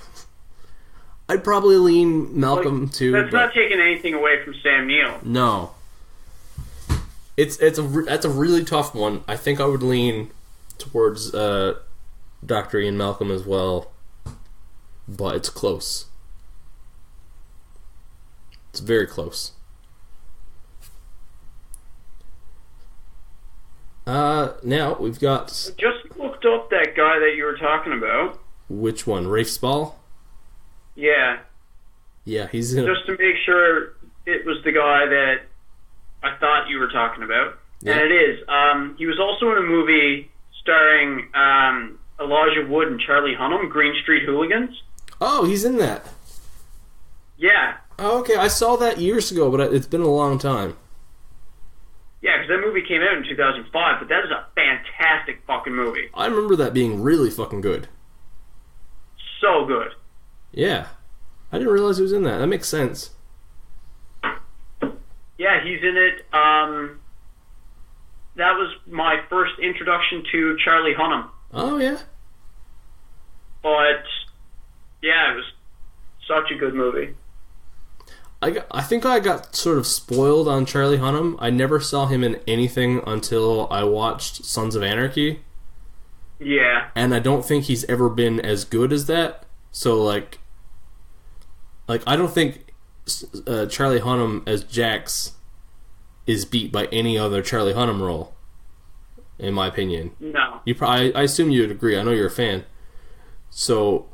probably lean Malcolm too. That's not taking anything away from Sam Neill. No. That's a really tough one. I think I would lean towards Dr. Ian Malcolm as well, but it's close. It's very close. Now we've got... Just looked up that guy that you were talking about. Which one? Rafe Spall? Yeah. Yeah, he's in... Just to make sure it was the guy that I thought you were talking about. Yeah. And it is. He was also in a movie starring Elijah Wood and Charlie Hunnam, Green Street Hooligans. Oh, he's in that. Yeah. Oh, okay. I saw that years ago, but it's been a long time. Yeah, because that movie came out in 2005, but that is a fantastic fucking movie. I remember that being really fucking good. So good. Yeah. I didn't realize he was in that. That makes sense. Yeah, he's in it. That was my first introduction to Charlie Hunnam. Oh, yeah? But, yeah, it was such a good movie. I think I got sort of spoiled on Charlie Hunnam. I never saw him in anything until I watched Sons of Anarchy. Yeah. And I don't think he's ever been as good as that. So, like I don't think Charlie Hunnam as Jax is beat by any other Charlie Hunnam role, in my opinion. No. I assume you'd agree. I know you're a fan. So,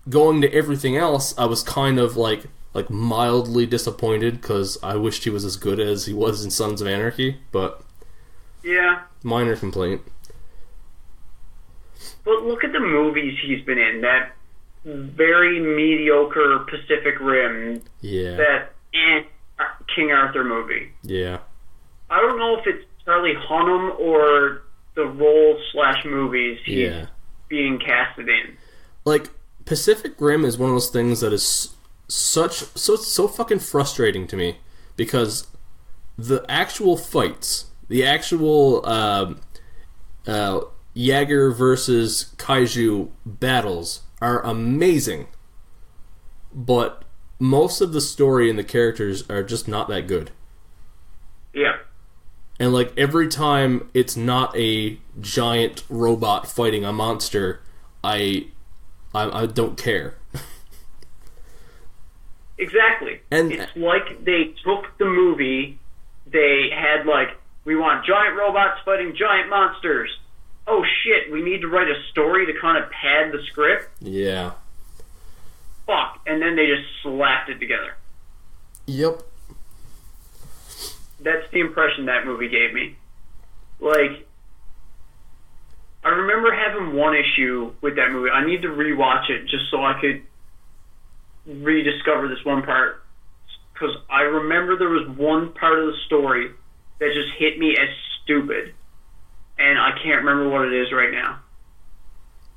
going to everything else, I was kind of like mildly disappointed because I wished he was as good as he was in Sons of Anarchy, but yeah, minor complaint. But look at the movies he's been in. That very mediocre Pacific Rim. Yeah. That King Arthur movie. Yeah. I don't know if it's Charlie Hunnam or the role/movies he's being casted in. Like, Pacific Rim is one of those things that is so fucking frustrating to me, because the actual fights, the actual Jaeger versus Kaiju battles are amazing, but most of the story and the characters are just not that good. Yeah. And like every time it's not a giant robot fighting a monster, I don't care. Exactly. And it's like they took the movie, they had we want giant robots fighting giant monsters. Oh shit, we need to write a story to kind of pad the script? Yeah. Fuck. And then they just slapped it together. Yep. That's the impression that movie gave me. I remember having one issue with that movie. I need to rewatch it just so I could rediscover this one part, because I remember there was one part of the story that just hit me as stupid, and I can't remember what it is right now.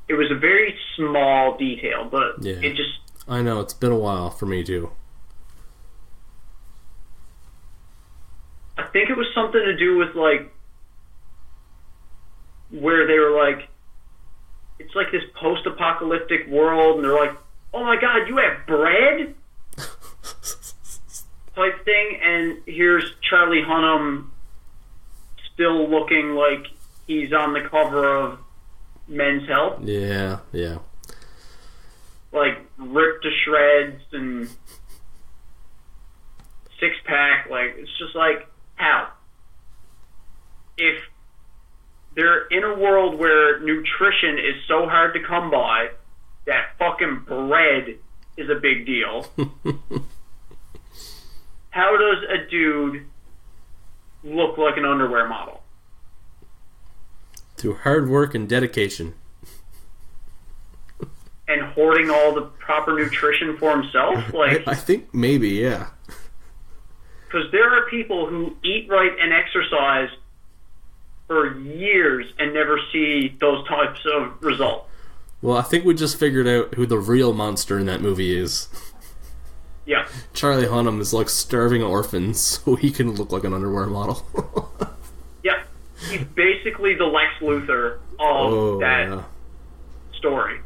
It was a very small detail, but it just... I know, it's been a while for me too. I think it was something to do with where they were it's like this post-apocalyptic world, and they're like, oh my god, you have bread? type thing, and here's Charlie Hunnam still looking like he's on the cover of Men's Health. Yeah. Like, ripped to shreds and six-pack. Like, it's just like, how? If they're in a world where nutrition is so hard to come by that fucking bread is a big deal, how does a dude look like an underwear model? Through hard work and dedication. And hoarding all the proper nutrition for himself? Like, I think maybe, yeah. Because there are people who eat right and exercise for years and never see those types of results. Well, I think we just figured out who the real monster in that movie is. Yeah. Charlie Hunnam is like starving orphans so he can look like an underwear model. Yeah. He's basically the Lex Luthor of that story.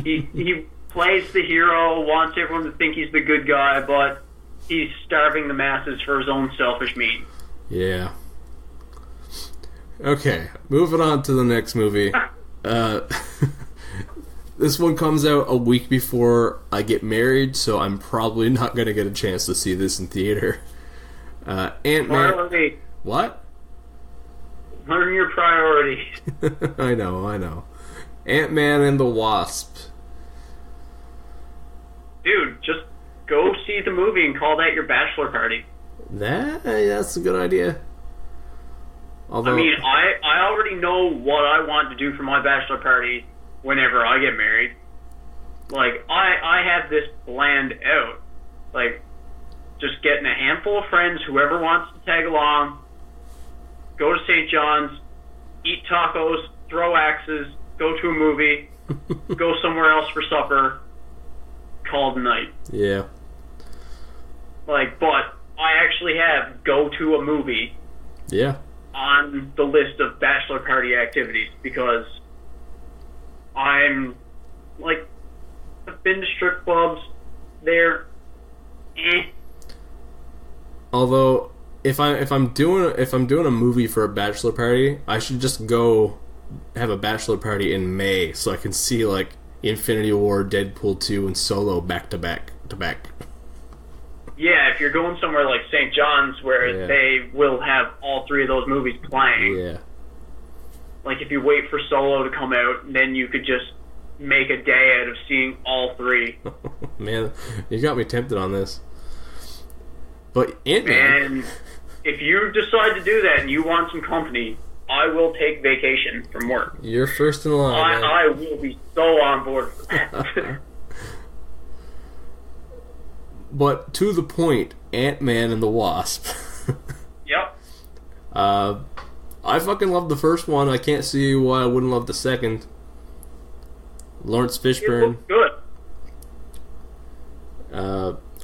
He plays the hero, wants everyone to think he's the good guy, but he's starving the masses for his own selfish means. Yeah. Okay, moving on to the next movie. This one comes out a week before I get married, so I'm probably not going to get a chance to see this in theater. Ant-Man... Priority. What? Learn your priorities. I know. Ant-Man and the Wasp. Dude, just go see the movie and call that your bachelor party. That's a good idea. Although, I mean, I already know what I want to do for my bachelor party whenever I get married. Like, I have this planned out. Like, just getting a handful of friends, whoever wants to tag along, go to St. John's, eat tacos, throw axes, go to a movie, go somewhere else for supper, call it a night. Yeah. Like, but I actually have go to a movie. Yeah. On the list of bachelor party activities because I'm like, I've been to strip clubs. They're Although if I'm doing a movie for a bachelor party, I should just go have a bachelor party in May so I can see like Infinity War, Deadpool 2, and Solo back to back. Yeah, if you're going somewhere like St. John's where they will have all three of those movies playing. Yeah. Like if you wait for Solo to come out, then you could just make a day out of seeing all three. Man, you got me tempted on this. But Ant-Man... And if you decide to do that and you want some company, I will take vacation from work. You're first in line, man. I will be so on board for that. But to the point, Ant-Man and the Wasp. Yep. I fucking love the first one. I can't see why I wouldn't love the second. Lawrence Fishburne. It looks good.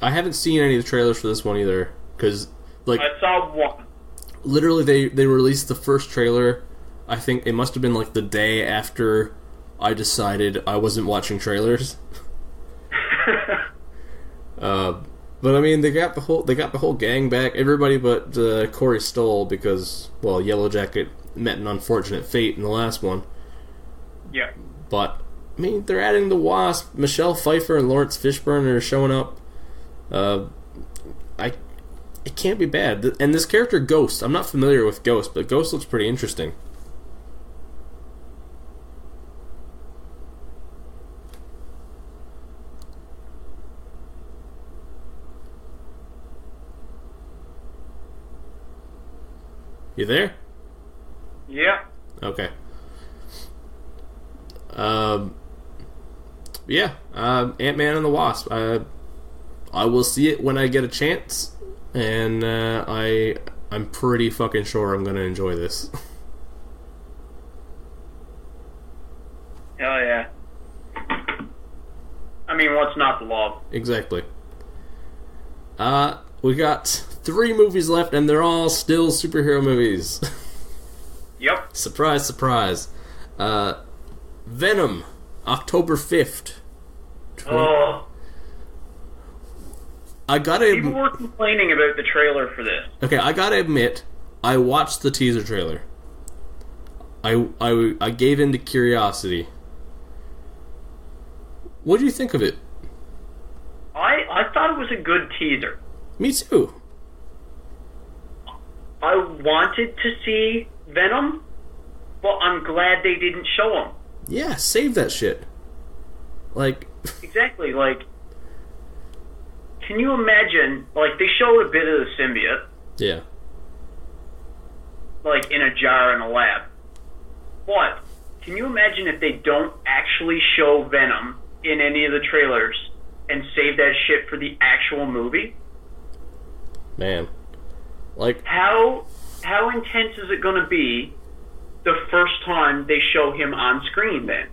I haven't seen any of the trailers for this one either, because like I saw one. Literally, they released the first trailer. I think it must have been like the day after I decided I wasn't watching trailers. But I mean, they got the whole gang back. Everybody but Corey Stoll, because Yellow Jacket met an unfortunate fate in the last one. Yeah. But I mean, they're adding the Wasp. Michelle Pfeiffer and Lawrence Fishburne are showing up. It can't be bad. And this character Ghost, I'm not familiar with Ghost, but Ghost looks pretty interesting. You there? Yeah. Okay. Ant-Man and the Wasp. I will see it when I get a chance, and I'm pretty fucking sure I'm gonna enjoy this. Hell yeah. I mean, what's not to love? Exactly. We got 3 movies left, and they're all still superhero movies. Yep. Surprise, surprise. Venom, October 5th. Oh. I gotta... People were complaining about the trailer for this. Okay, I gotta admit, I watched the teaser trailer. I gave in to curiosity. What do you think of it? I thought it was a good teaser. Me too. I wanted to see Venom, but I'm glad they didn't show him. Yeah, save that shit. Like... Exactly, like... Can you imagine, like, they showed a bit of the symbiote. Yeah. Like, in a jar in a lab. But, can you imagine if they don't actually show Venom in any of the trailers and save that shit for the actual movie? Man. Like... How intense is it going to be the first time they show him on screen, then?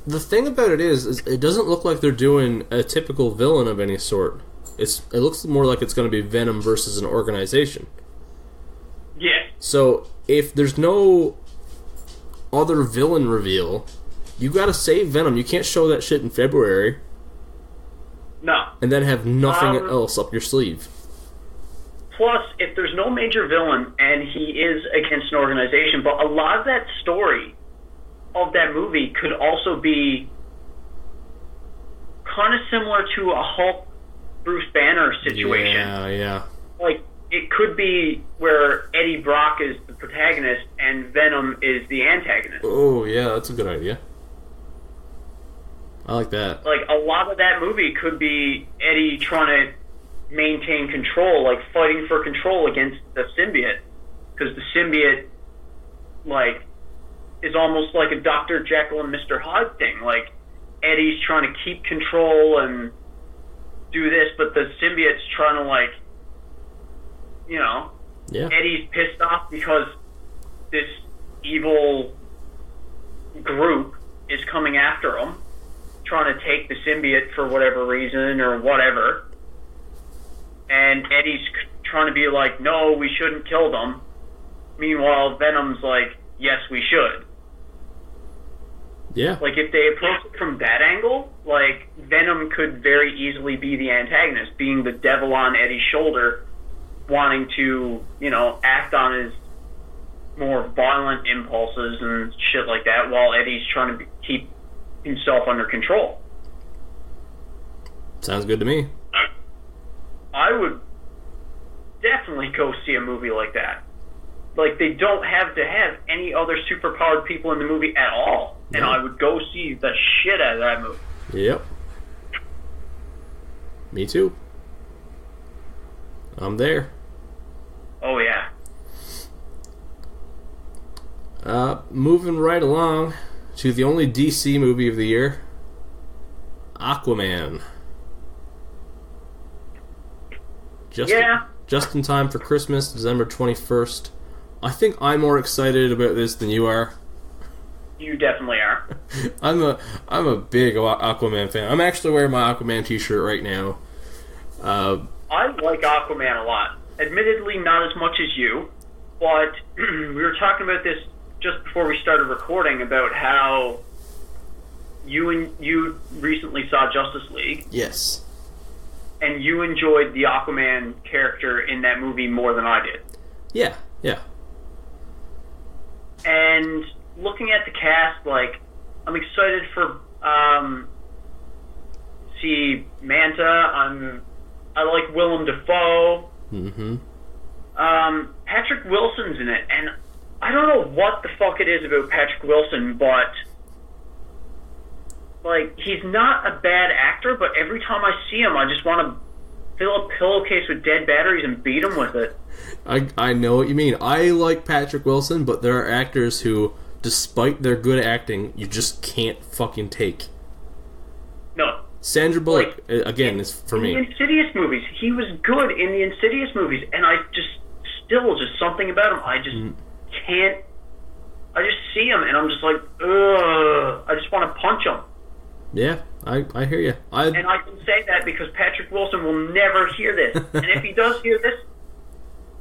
The thing about it is it doesn't look like they're doing a typical villain of any sort. It looks more like it's going to be Venom versus an organization. Yeah. So, if there's no other villain reveal, you gotta save Venom. You can't show that shit in February. No. And then have nothing else up your sleeve. Plus, if there's no major villain and he is against an organization, but a lot of that story of that movie could also be kind of similar to a Hulk Bruce Banner situation. Yeah. Like, it could be where Eddie Brock is the protagonist and Venom is the antagonist. Oh, yeah, that's a good idea. I like that. Like, a lot of that movie could be Eddie trying to maintain control, like fighting for control against the symbiote. Because the symbiote, like, is almost like a Dr. Jekyll and Mr. Hyde thing. Like, Eddie's trying to keep control and do this, but the symbiote's trying to, like, you know, yeah. Eddie's pissed off because this evil group is coming after him, trying to take the symbiote for whatever reason or whatever. And Eddie's trying to be like, no, we shouldn't kill them. Meanwhile, Venom's like, yes, we should. Yeah. Like, if they approach it from that angle, like, Venom could very easily be the antagonist, being the devil on Eddie's shoulder, wanting to, you know, act on his more violent impulses and shit like that, while Eddie's trying to keep himself under control. Sounds good to me. I would definitely go see a movie like that. Like, they don't have to have any other superpowered people in the movie at all. And I would go see the shit out of that movie. Yep. Me too. I'm there. Oh, yeah. Moving right along to the only DC movie of the year, Aquaman. Just in time for Christmas, December 21st. I think I'm more excited about this than you are. You definitely are. I'm a big Aquaman fan. I'm actually wearing my Aquaman t-shirt right now. I like Aquaman a lot. Admittedly, not as much as you, but we were talking about this just before we started recording about how you recently saw Justice League. Yes. And you enjoyed the Aquaman character in that movie more than I did. Yeah. And looking at the cast, like, I'm excited for see Manta. I like Willem Dafoe. Mm-hmm. Patrick Wilson's in it, and I don't know what the fuck it is about Patrick Wilson, but like, he's not a bad actor, but every time I see him, I just want to fill a pillowcase with dead batteries and beat him with it. I know what you mean. I like Patrick Wilson, but there are actors who, despite their good acting, you just can't fucking take. No. Sandra Bullock, like, again, is for me. In the Insidious movies, he was good in the Insidious movies, and I just something about him, I just can't. I just see him, and I'm just like, ugh. I just want to punch him. Yeah, I hear you. And I can say that because Patrick Wilson will never hear this. And if he does hear this,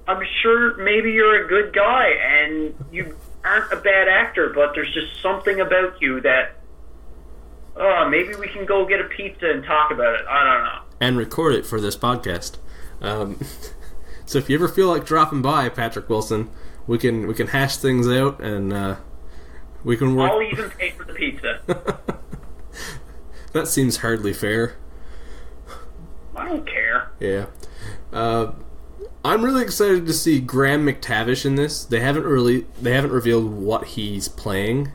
I'm sure maybe you're a good guy, and you aren't a bad actor, but there's just something about you that, maybe we can go get a pizza and talk about it. I don't know. And record it for this podcast. So if you ever feel like dropping by, Patrick Wilson, we can hash things out, and we can work. I'll even pay for the pizza. That seems hardly fair. I don't care. Yeah. I'm really excited to see Graham McTavish in this. They haven't revealed what he's playing,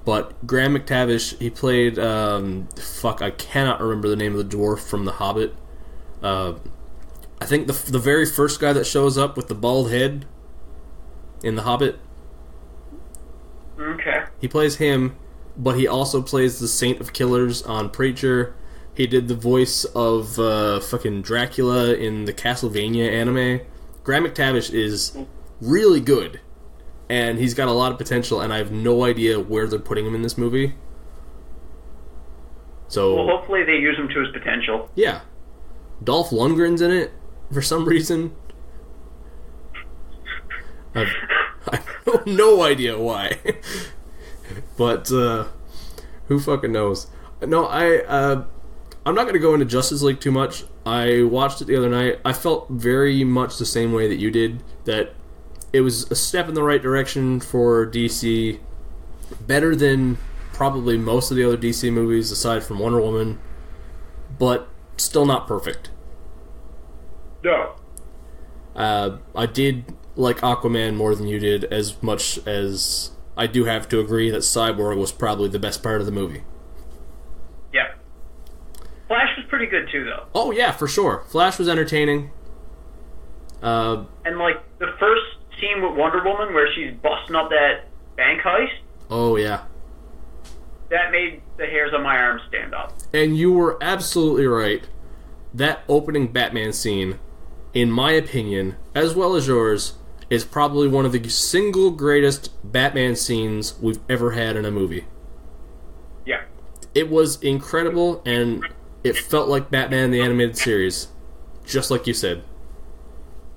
but Graham McTavish, he played I cannot remember the name of the dwarf from The Hobbit. I think the very first guy that shows up with the bald head in The Hobbit. Okay. He plays him, but he also plays the Saint of Killers on Preacher. He did the voice of fucking Dracula in the Castlevania anime. Graham McTavish is really good, and he's got a lot of potential, and I have no idea where they're putting him in this movie. So, well, hopefully they use him to his potential. Yeah. Dolph Lundgren's in it for some reason. I have no idea why. But who fucking knows? No, I'm not going to go into Justice League too much. I watched it the other night. I felt very much the same way that you did, that it was a step in the right direction for DC. Better than probably most of the other DC movies, aside from Wonder Woman, but still not perfect. No. I did like Aquaman more than you did, as much as I do have to agree that Cyborg was probably the best part of the movie. Yeah. Flash was pretty good too, though. Oh yeah, for sure. Flash was entertaining. And like the first scene with Wonder Woman where she's busting up that bank heist. Oh yeah. That made the hairs on my arms stand up. And you were absolutely right. That opening Batman scene, in my opinion, as well as yours, is probably one of the single greatest Batman scenes we've ever had in a movie. Yeah. It was incredible, and it felt like Batman the Animated Series, just like you said.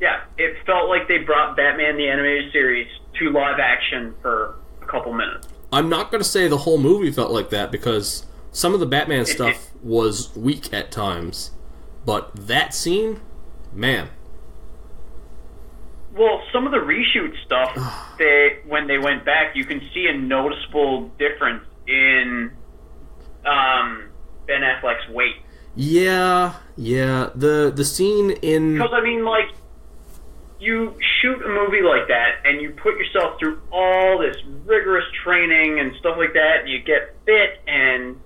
Yeah, it felt like they brought Batman the Animated Series to live action for a couple minutes. I'm not going to say the whole movie felt like that, because some of the Batman stuff was weak at times. But that scene, man. Well, some of the reshoot stuff, when they went back, you can see a noticeable difference in Ben Affleck's weight. Yeah. The scene in... Because, I mean, like, you shoot a movie like that, and you put yourself through all this rigorous training and stuff like that, and you get fit, and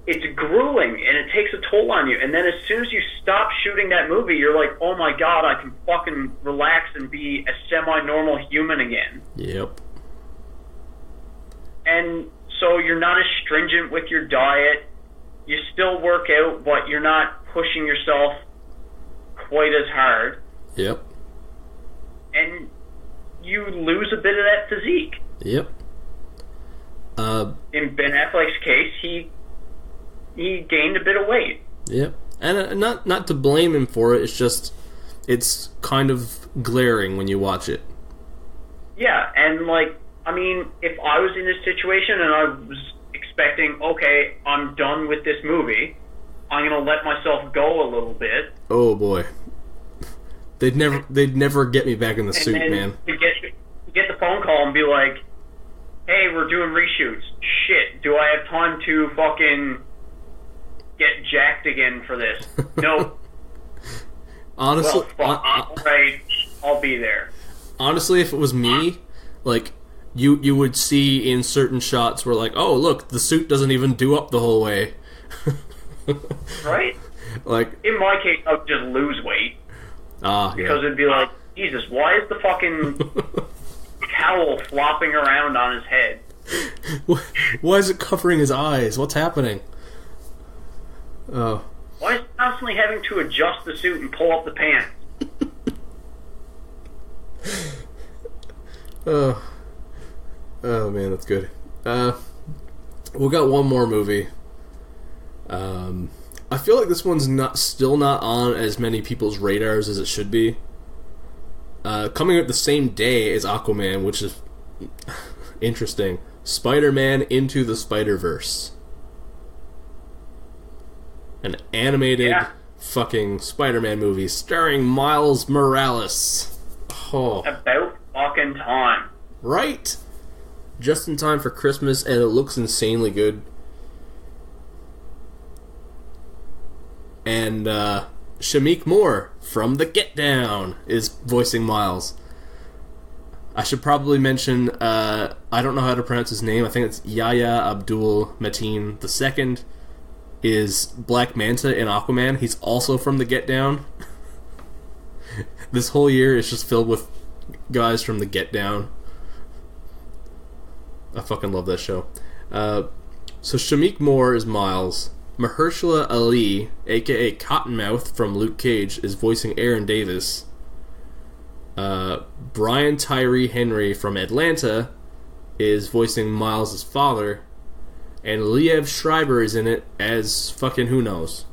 it's grueling, and it takes a toll on you. And then as soon as you stop shooting that movie, you're like, oh my god, I can fucking relax and be a semi-normal human again. Yep. And so you're not as stringent with your diet. You still work out, but you're not pushing yourself quite as hard. Yep. And you lose a bit of that physique. Yep. In Ben Affleck's case, he gained a bit of weight. Yep. And not to blame him for it, it's kind of glaring when you watch it. Yeah, and like, I mean, if I was in this situation and I was expecting, okay, I'm done with this movie, I'm gonna let myself go a little bit. Oh boy. They'd never get me back in the suit, man. To get the phone call and be like, hey, we're doing reshoots. Shit, do I have time to fucking get jacked again for this? No. Honestly, alright, I'll be there. Honestly, if it was me, like, you would see in certain shots where, like, oh, look, the suit doesn't even do up the whole way. Right? Like, in my case, I would just lose weight. Because it'd be like, Jesus, why is the fucking cowl flopping around on his head? Why is it covering his eyes? What's happening? Oh. Why is he constantly having to adjust the suit and pull up the pants? Oh man, that's good. We got one more movie. I feel like this one's still not on as many people's radars as it should be. Coming out the same day as Aquaman, which is interesting. Spider-Man Into the Spider-Verse. An animated fucking Spider-Man movie starring Miles Morales. Oh. About fucking time. Right? Just in time for Christmas, and it looks insanely good. And Shamik Moore from The Get Down is voicing Miles. I should probably mention, I don't know how to pronounce his name. I think it's Yahya Abdul Mateen II is Black Manta in Aquaman. He's also from The Get Down. This whole year is just filled with guys from The Get Down. I fucking love that show. So Shamik Moore is Miles. Mahershala Ali, aka Cottonmouth from Luke Cage, is voicing Aaron Davis. Brian Tyree Henry from Atlanta is voicing Miles' father. And Liev Schreiber is in it as fucking who knows.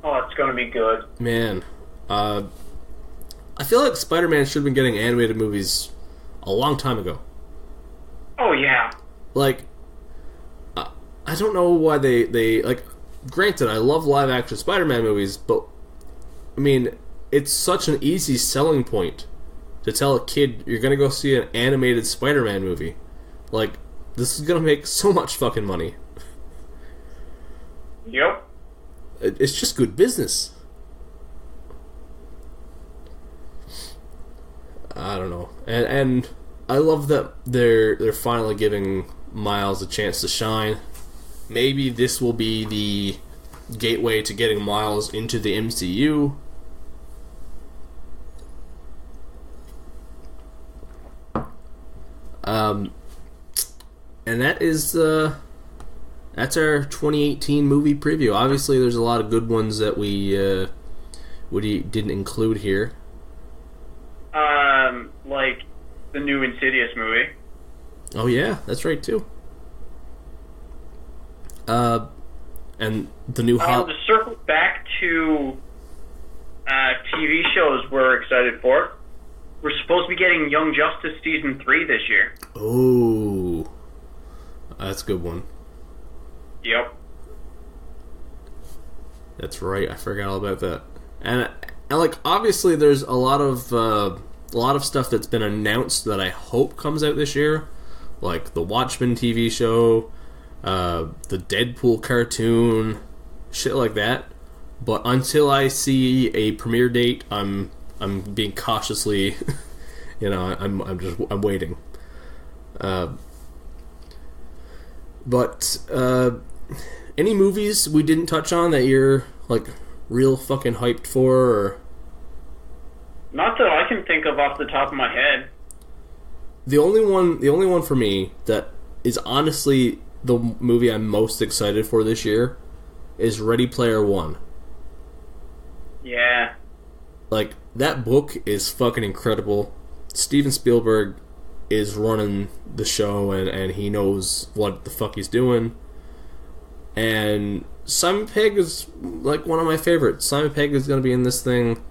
Oh, it's gonna be good. Man, I feel like Spider-Man should have been getting animated movies a long time ago. Oh, yeah. Like, I don't know why they like, granted, I love live-action Spider-Man movies, but, I mean, it's such an easy selling point to tell a kid you're gonna go see an animated Spider-Man movie. Like, this is gonna make so much fucking money. Yep. It's just good business. I don't know, and I love that they're finally giving Miles a chance to shine. Maybe this will be the gateway to getting Miles into the MCU. And that is that's our 2018 movie preview. Obviously, there's a lot of good ones that we didn't include here. Like the new Insidious movie. Oh yeah, that's right too. And the new to circle back to TV shows we're excited for. We're supposed to be getting Young Justice Season 3 this year. Oh, that's a good one. Yep. That's right, I forgot all about that. And like, obviously there's a lot of stuff that's been announced that I hope comes out this year. Like the Watchmen TV show, the Deadpool cartoon, shit like that. But until I see a premiere date, I'm being cautiously, I'm waiting. But any movies we didn't touch on that you're like real fucking hyped for? Or? Not that I can think of off the top of my head. The only one for me that is honestly the movie I'm most excited for this year is Ready Player One. Yeah. Like, that book is fucking incredible. Steven Spielberg is running the show, and he knows what the fuck he's doing. And Simon Pegg is like one of my favorites. Simon Pegg is going to be in this thing.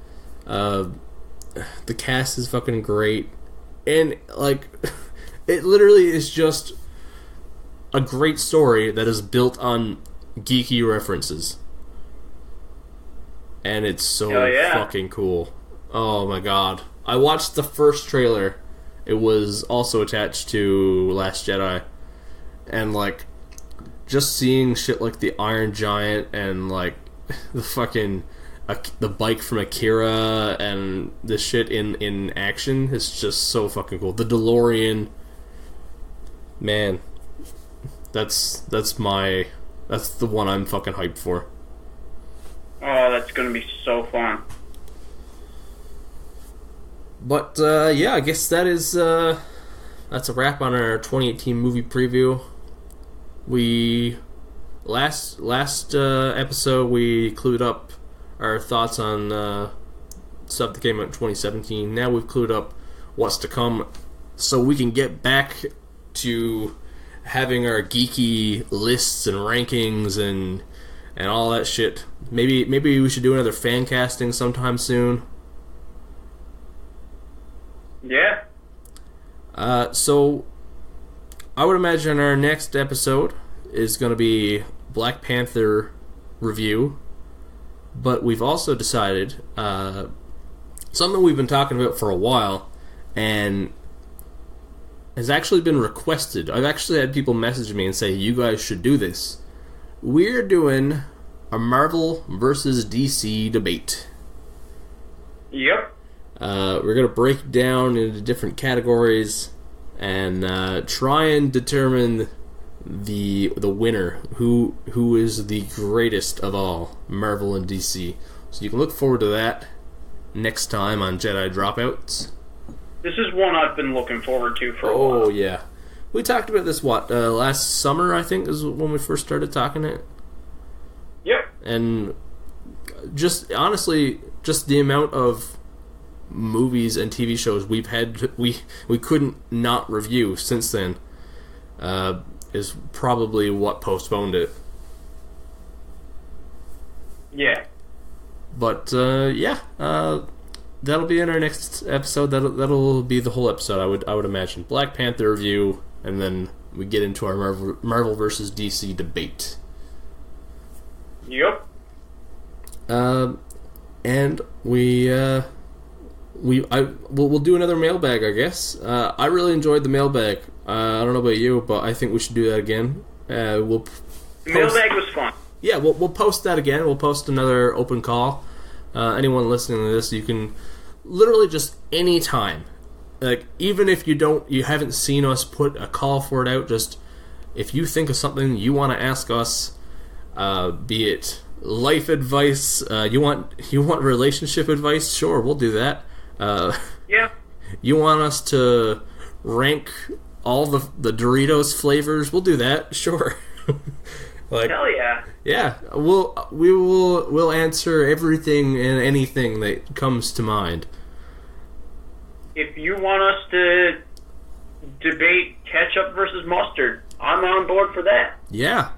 The cast is fucking great. And, like, it literally is just a great story that is built on geeky references. And it's so fucking cool. Oh my god. I watched the first trailer. It was also attached to Last Jedi. And, like, just seeing shit like the Iron Giant and, like, the fucking the bike from Akira and the shit in action is just so fucking cool. The DeLorean, man, that's the one I'm fucking hyped for. Oh, that's gonna be so fun. But yeah, I guess that's a wrap on our 2018 movie preview. We last episode we clued up our thoughts on stuff that came out in 2017. Now we've clued up what's to come, so we can get back to having our geeky lists and rankings and all that shit. Maybe we should do another fan casting sometime soon. Yeah. So I would imagine our next episode is going to be Black Panther review, but we've also decided something we've been talking about for a while, and has actually been requested. I've actually had people message me and say, you guys should do this. We're doing a Marvel versus DC debate. Yep. We're going to break down into different categories and try and determine the winner, who is the greatest of all, Marvel and DC. So you can look forward to that next time on Jedi Dropouts. This is one I've been looking forward to for a while. Oh, yeah. We talked about this, last summer, I think, is when we first started talking it. Yep. And just, honestly, just the amount of movies and TV shows we've had, we couldn't not review since then, is probably what postponed it. Yeah. But, that'll be in our next episode. That'll be the whole episode, I would imagine. Black Panther review, and then we get into our Marvel versus DC debate. Yep. And we'll do another mailbag, I guess. I really enjoyed the mailbag. I don't know about you, but I think we should do that again. The mailbag was fun. Yeah, we'll post that again. We'll post another open call. Anyone listening to this, you can literally just any time, like even if you haven't seen us put a call for it out, just if you think of something you want to ask us, be it life advice, you want relationship advice, sure, we'll do that. Yeah. You want us to rank all the Doritos flavors, we'll do that, sure. Like, hell yeah. Yeah, we'll answer everything and anything that comes to mind. If you want us to debate ketchup versus mustard, I'm on board for that. Yeah.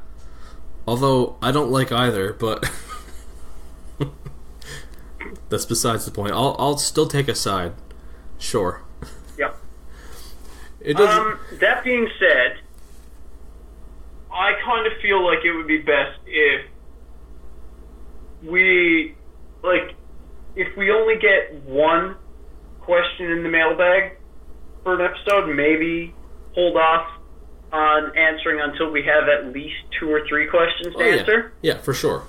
Although I don't like either, but that's besides the point. I'll still take a side. Sure. Yep. It doesn't. That being said, I kind of feel like it would be best if we only get one question in the mailbag for an episode, maybe hold off on answering until we have at least 2 or 3 questions to answer. Yeah, for sure.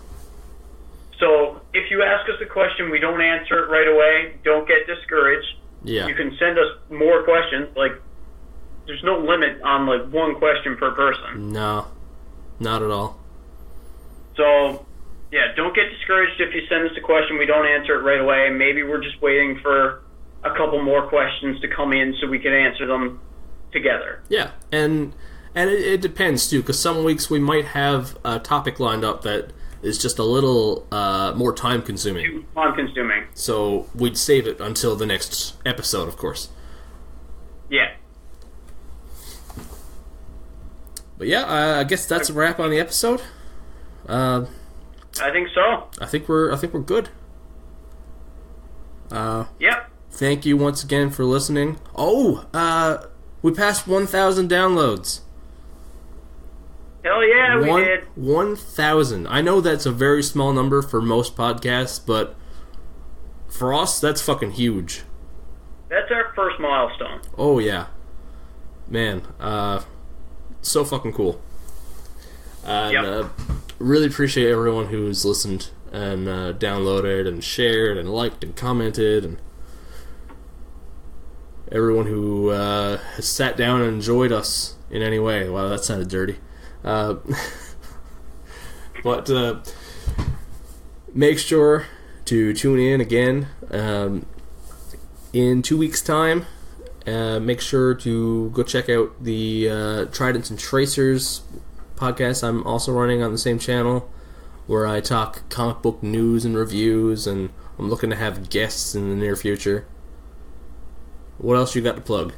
So if you ask us a question, we don't answer it right away, don't get discouraged. Yeah. You can send us more questions. There's no limit on one question per person. No. Not at all. So, yeah, don't get discouraged if you send us a question, we don't answer it right away. Maybe we're just waiting for a couple more questions to come in so we can answer them together. Yeah, and it depends, too, because some weeks we might have a topic lined up that is just a little more time-consuming. Too time-consuming. So we'd save it until the next episode, of course. Yeah. But yeah, I guess that's a wrap on the episode. I think so. I think we're good. Yep. Thank you once again for listening. We passed 1,000 downloads. Hell yeah, we did. 1,000. I know that's a very small number for most podcasts, but for us, that's fucking huge. That's our first milestone. Oh yeah, man. So fucking cool. And really appreciate everyone who's listened and downloaded and shared and liked and commented, and everyone who has sat down and enjoyed us in any way. Wow, that sounded dirty. But make sure to tune in again in 2 weeks' time. Make sure to go check out the Tridents and Tracers podcast I'm also running on the same channel, where I talk comic book news and reviews, and I'm looking to have guests in the near future. What else you got to plug?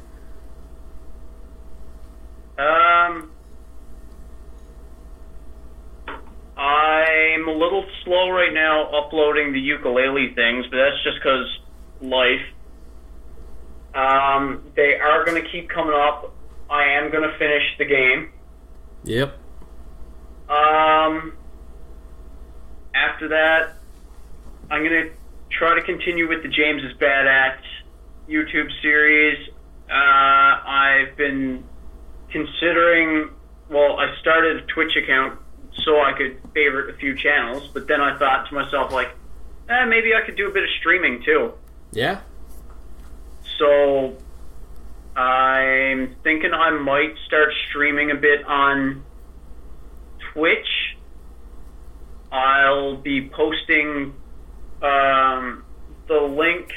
I'm a little slow right now uploading the ukulele things, but that's just because life. They are going to keep coming up. I am going to finish the game. Yep. After that, I'm gonna try to continue with the James is Bad at YouTube series. I've been considering. Well, I started a Twitch account so I could favorite a few channels, but then I thought to myself, like, maybe I could do a bit of streaming too. Yeah. So I'm thinking I might start streaming a bit on Twitch. I'll be posting the link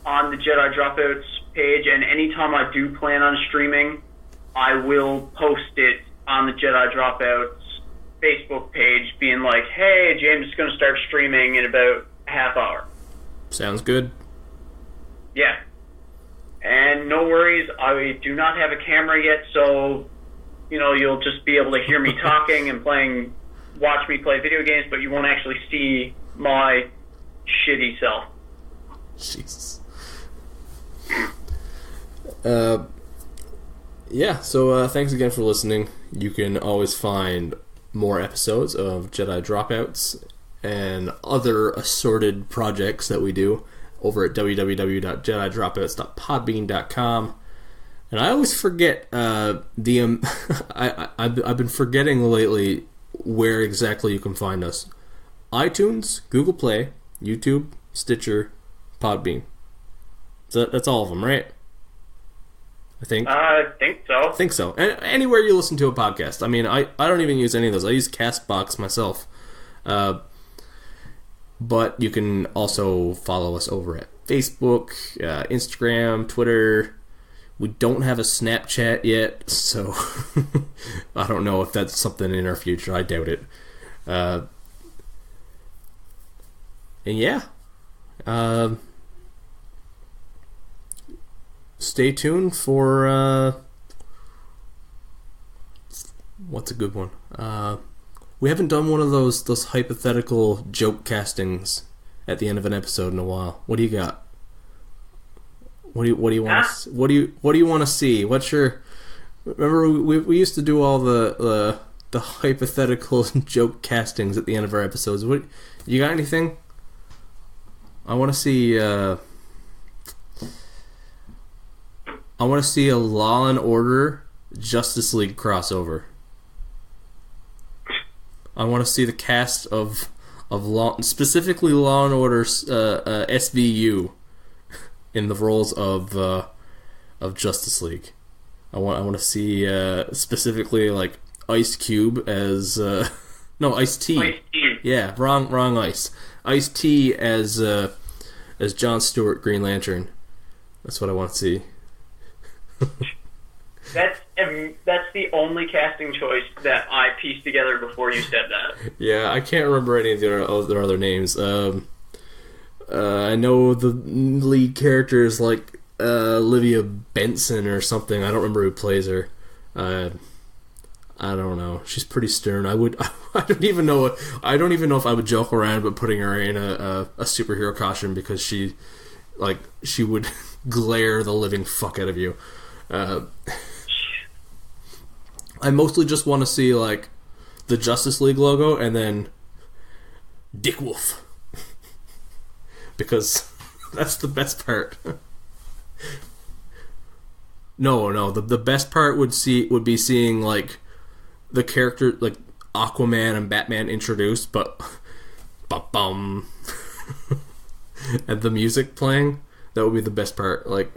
on the Jedi Dropouts page, and anytime I do plan on streaming, I will post it on the Jedi Dropouts Facebook page, being like, hey, James is going to start streaming in about a half hour. Sounds good. Yeah. And no worries, I do not have a camera yet, so, you'll just be able to hear me talking and watch me play video games, but you won't actually see my shitty self. Jesus. Yeah, so thanks again for listening. You can always find more episodes of Jedi Dropouts and other assorted projects that we do over at www.jedidropouts.podbean.com. And I always forget I've been forgetting lately where exactly you can find us. iTunes, Google Play, YouTube, Stitcher, Podbean. So that's all of them, right? I think so. And anywhere you listen to a podcast. I mean, I don't even use any of those. I use Castbox myself. But you can also follow us over at Facebook, Instagram, Twitter. We don't have a Snapchat yet, so I don't know if that's something in our future. I doubt it. And yeah. Stay tuned for what's a good one? We haven't done one of those hypothetical joke castings at the end of an episode in a while. What do you got? What do you want? What do you want to see? What's your? Remember we used to do all the hypothetical joke castings at the end of our episodes. What you got? Anything? I want to see. I want to see a Law and Order Justice League crossover. I want to see the cast of specifically Law and Order SVU in the roles of Justice League. I want to see specifically like Ice Cube as no Ice-T. Ice-T. Yeah, wrong Ice. Ice-T as Jon Stewart Green Lantern. That's what I want to see. That's the only casting choice that I pieced together before you said that. Yeah, I can't remember any of their other names. I know the lead character is like Olivia Benson or something. I don't remember who plays her. I don't know. She's pretty stern. I don't even know if I would joke around about putting her in a superhero costume, because she would glare the living fuck out of you. I mostly just want to see like the Justice League logo and then Dick Wolf, because that's the best part. No, the best part would be seeing like the character like Aquaman and Batman introduced, but bum and the music playing. That would be the best part. Like.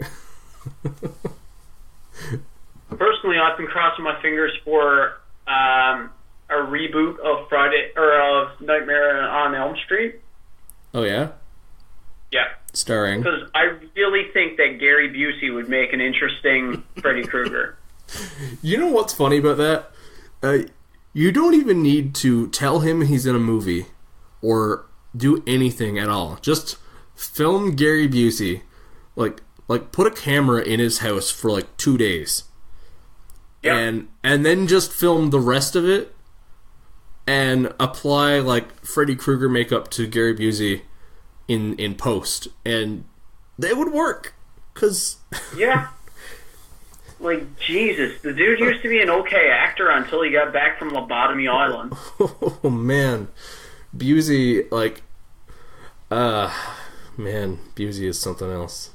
Personally, I've been crossing my fingers for a reboot of of Nightmare on Elm Street. Oh yeah? Yeah. Starring? Because I really think that Gary Busey would make an interesting Freddy Krueger. You know what's funny about that? You don't even need to tell him he's in a movie or do anything at all. Just film Gary Busey. Like put a camera in his house for like 2 days. Yep. And then just film the rest of it and apply like Freddy Krueger makeup to Gary Busey in post, and they would work. 'Cause yeah. Like, Jesus, the dude used to be an okay actor until he got back from Lobotomy Island. Oh, man. Busey, like... man, Busey is something else.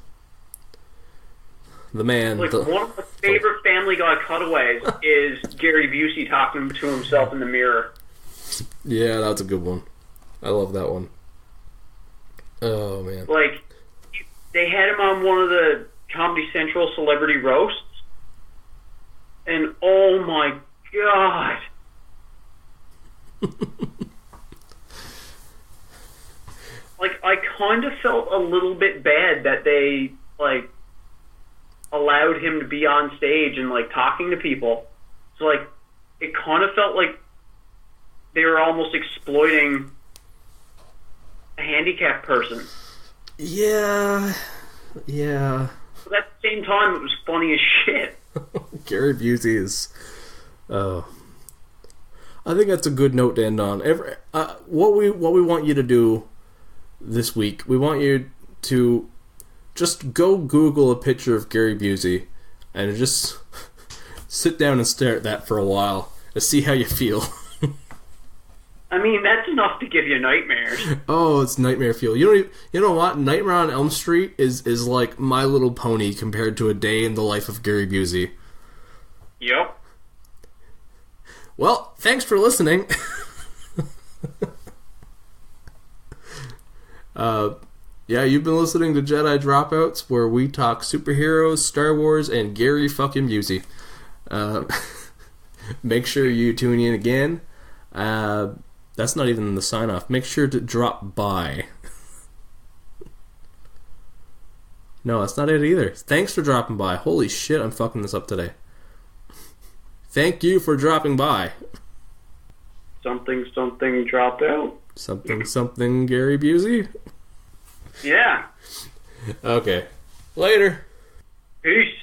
The man... Like, one of my favorite Family Guy cutaways is Gary Busey talking to himself in the mirror. Yeah, that's a good one. I love that one. Oh, man. Like, they had him on one of the Comedy Central celebrity roasts, and oh my god. Like, I kind of felt a little bit bad that they, like, allowed him to be on stage and, like, talking to people. So, like, it kind of felt like they were almost exploiting a handicapped person. Yeah. But at the same time, it was funny as shit. Gary Busey is... Oh. I think that's a good note to end on. What we want you to do this week, we want you to just go Google a picture of Gary Busey and just sit down and stare at that for a while and see how you feel. I mean, that's enough to give you nightmares. Oh, it's nightmare fuel. You know what? Nightmare on Elm Street is like My Little Pony compared to a day in the life of Gary Busey. Yep. Well, thanks for listening. Yeah, you've been listening to Jedi Dropouts, where we talk superheroes, Star Wars, and Gary fucking Busey. Make sure you tune in again. That's not even the sign-off. Make sure to drop by. No, that's not it either. Thanks for dropping by. Holy shit, I'm fucking this up today. Thank you for dropping by. Something dropped out. Something Gary Busey? Yeah. Okay. Later. Peace.